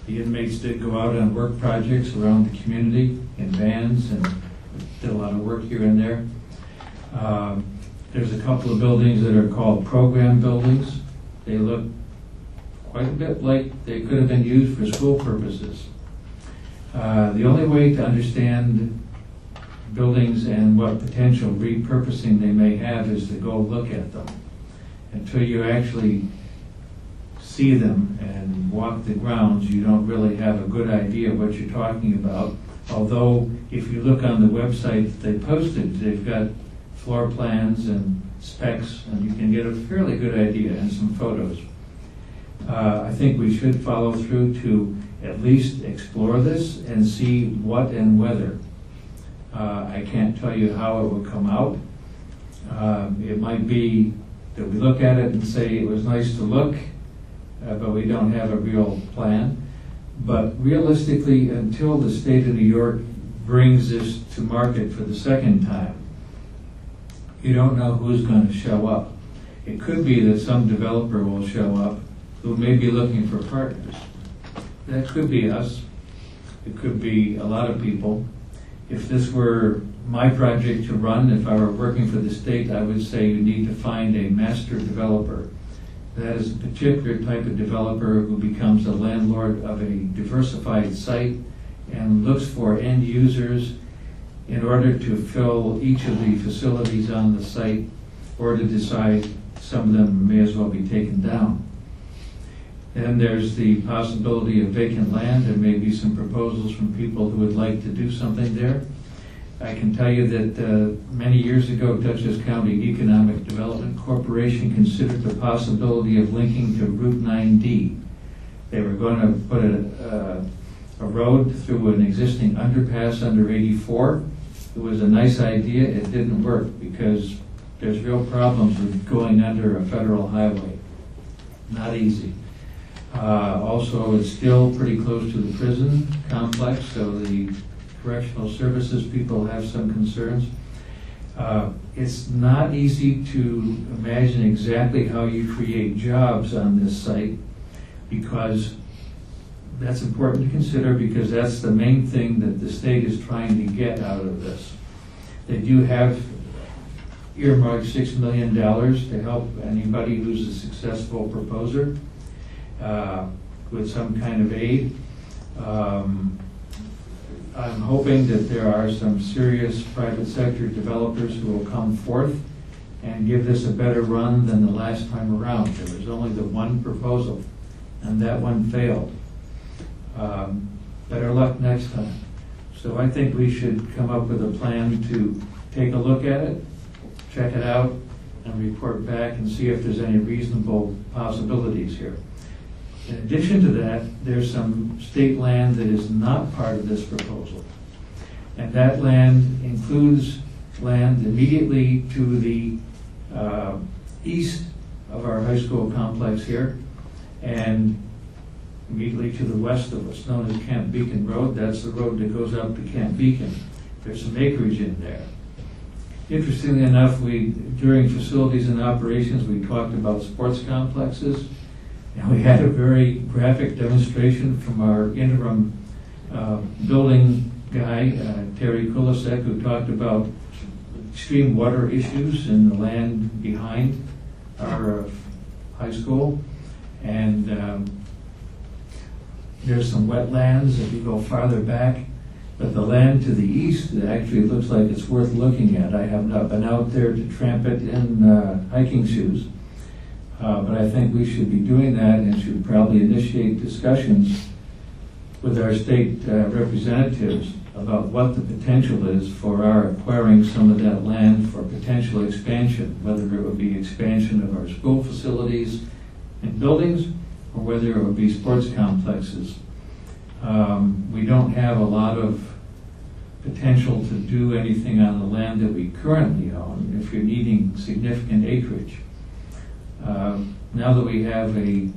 The inmates did go out on work projects around the community in vans and did a lot of work here and there. There's a couple of buildings that are called program buildings. They look quite a bit like they could have been used for school purposes. The only way to understand buildings and what potential repurposing they may have is to go look at them. Until you actually see them and walk the grounds, you don't really have a good idea what you're talking about. Although, if you look on the website they posted, they've got floor plans and specs, and you can get a fairly good idea and some photos. I think we should follow through to at least explore this and see what and whether. I can't tell you how it will come out. It might be that we look at it and say it was nice to look, but we don't have a real plan. But realistically, until the state of New York brings this to market for the second time, you don't know who's going to show up. It could be that some developer will show up who may be looking for partners. That could be us. It could be a lot of people. If this were my project to run, if I were working for the state, I would say you need to find a master developer. That is a particular type of developer who becomes a landlord of a diversified site and looks for end users in order to fill each of the facilities on the site, or to decide some of them may as well be taken down. Then there's the possibility of vacant land. There may be some proposals from people who would like to do something there. I can tell you that many years ago, Dutchess County Economic Development Corporation considered the possibility of linking to Route 9D. They were going to put a road through an existing underpass under 84. It was a nice idea. It didn't work because there's real problems with going under a federal highway. Not easy. Also, it's still pretty close to the prison complex, so the correctional services people have some concerns. It's not easy to imagine exactly how you create jobs on this site, because that's important to consider, because that's the main thing that the state is trying to get out of this. They do have earmarked $6 million to help anybody who's a successful proposer with some kind of aid. I'm hoping that there are some serious private sector developers who will come forth and give this a better run than the last time around. There was only the one proposal, and that one failed. Better luck next time. So I think we should come up with a plan to take a look at it, check it out, and report back and see if there's any reasonable possibilities here. In addition to that, there's some state land that is not part of this proposal. And that land includes land immediately to the east of our high school complex here, and immediately to the west of what's known as Camp Beacon Road. That's the road that goes up to Camp Beacon. There's some acreage in there. Interestingly enough, during facilities and operations, we talked about sports complexes. And we had a very graphic demonstration from our interim building guy, Terry Kulisek, who talked about extreme water issues in the land behind our high school. And there's some wetlands if you go farther back. But the land to the east, it actually looks like it's worth looking at. I have not been out there to tramp it in hiking shoes. But I think we should be doing that and should probably initiate discussions with our state representatives about what the potential is for our acquiring some of that land for potential expansion, whether it would be expansion of our school facilities, in buildings or whether it would be sports complexes. We don't have a lot of potential to do anything on the land that we currently own if you're needing significant acreage. Now that we have a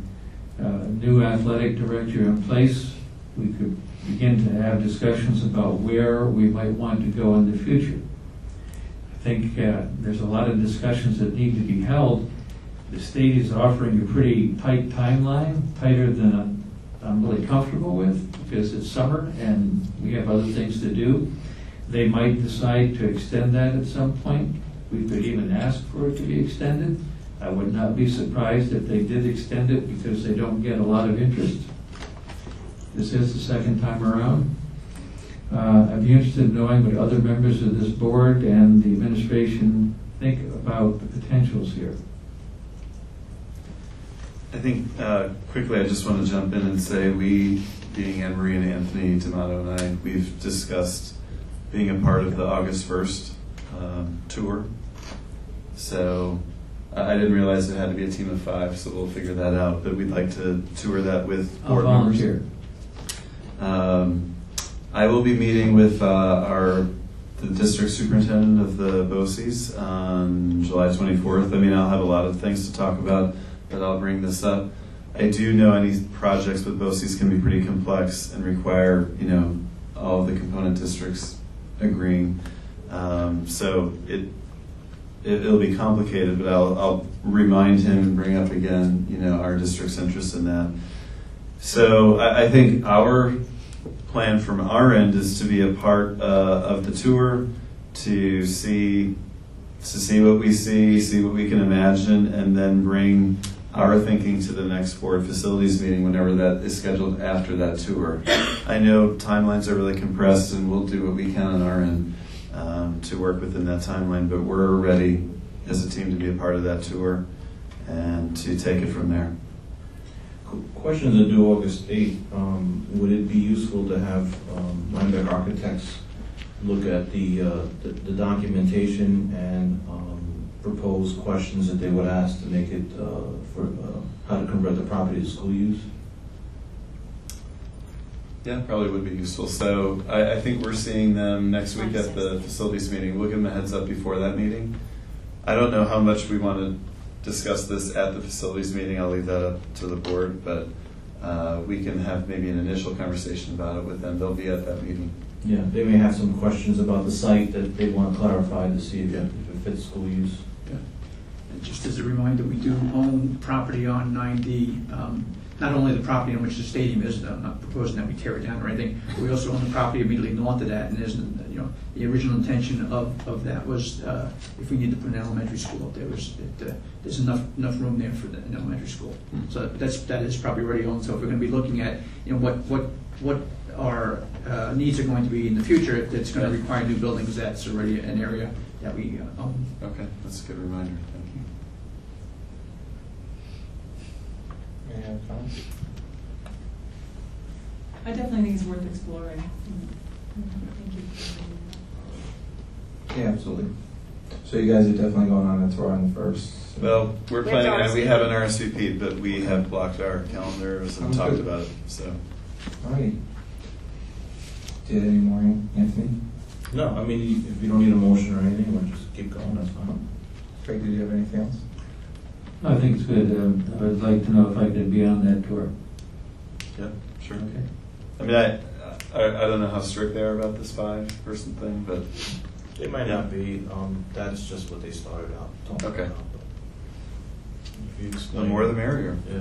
new athletic director in place, we could begin to have discussions about where we might want to go in the future. I think there's a lot of discussions that need to be held. The state is offering a pretty tight timeline, tighter than I'm really comfortable with, because it's summer and we have other things to do. They might decide to extend that at some point. We could even ask for it to be extended. I would not be surprised if they did extend it because they don't get a lot of interest. This is the second time around. I'd be interested in knowing what other members of this board and the administration think about the potentials here. I think quickly I just want to jump in and say we, being Anne Marie and Anthony D'Amato and I, we've discussed being a part of the August 1st tour. So I didn't realize it had to be a team of 5, so we'll figure that out. But we'd like to tour that with board members. I will be meeting with the district superintendent of the BOCES on July 24th. I mean, I'll have a lot of things to talk about, but I'll bring this up. I do know any projects with BOCES can be pretty complex and require, all of the component districts agreeing. So it'll be complicated, but I'll remind him and bring up again, our district's interest in that. So I think our plan from our end is to be a part of the tour, to see what we see what we can imagine, and then bring our thinking to the next board facilities meeting whenever that is scheduled after that tour. I know timelines are really compressed, and we'll do what we can on our end to work within that timeline, but we're ready as a team to be a part of that tour and to take it from there. Question to do August 8th. Would it be useful to have Rhinebeck Architects look at the documentation and propose questions that they would ask to make it for how to convert the property to school use? Yeah, probably would be useful. So I think we're seeing them next week at the facilities meeting. We'll give them a heads up before that meeting. I don't know how much we want to discuss this at the facilities meeting. I'll leave that up to the board, but we can have maybe an initial conversation about it with them. They'll be at that meeting. Yeah, they may have some questions about the site that they want to clarify to see if it fits school use. Yeah. And just as a reminder, we do own property on 9D. Not only the property on which the stadium is, I'm not proposing that we tear it down or anything, we also own the property immediately north of that, and the original intention of that was if we need to put an elementary school up there, there's enough room there for an elementary school. So that is probably already owned. So if we're going to be looking at what our needs are going to be in the future, that's going to require new buildings, that's already an area that we own. Okay, that's a good reminder. Thank you. Any other comments? I definitely think it's worth exploring. Thank you. Yeah, absolutely. So you guys are definitely going on a tour on the 1st? Well, we're planning on it. We have an RSVP, but we have blocked our calendars and talked about it. So. All right. Do you have any more, Anthony? No, I mean, if you don't need a motion or anything, we'll just keep going, that's fine. Craig, did you have anything else? I think it's good. I would like to know if I could be on that tour. Yeah, sure. Okay. I mean, I don't know how strict they are about this 5-person thing, but They might not be. That's just what they started out talking okay. about. If you The explain, more the merrier. Yeah.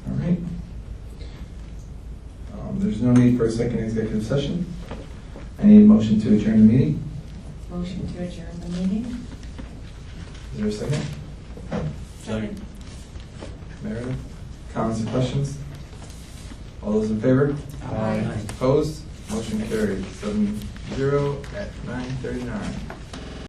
All right. There's no need for a second executive session. I need a motion to adjourn the meeting. Motion to adjourn the meeting. Is there a second? Second. Meredith? Comments or questions? All those in favor? Aye. Opposed? Motion carried. 7-0 at 9:39.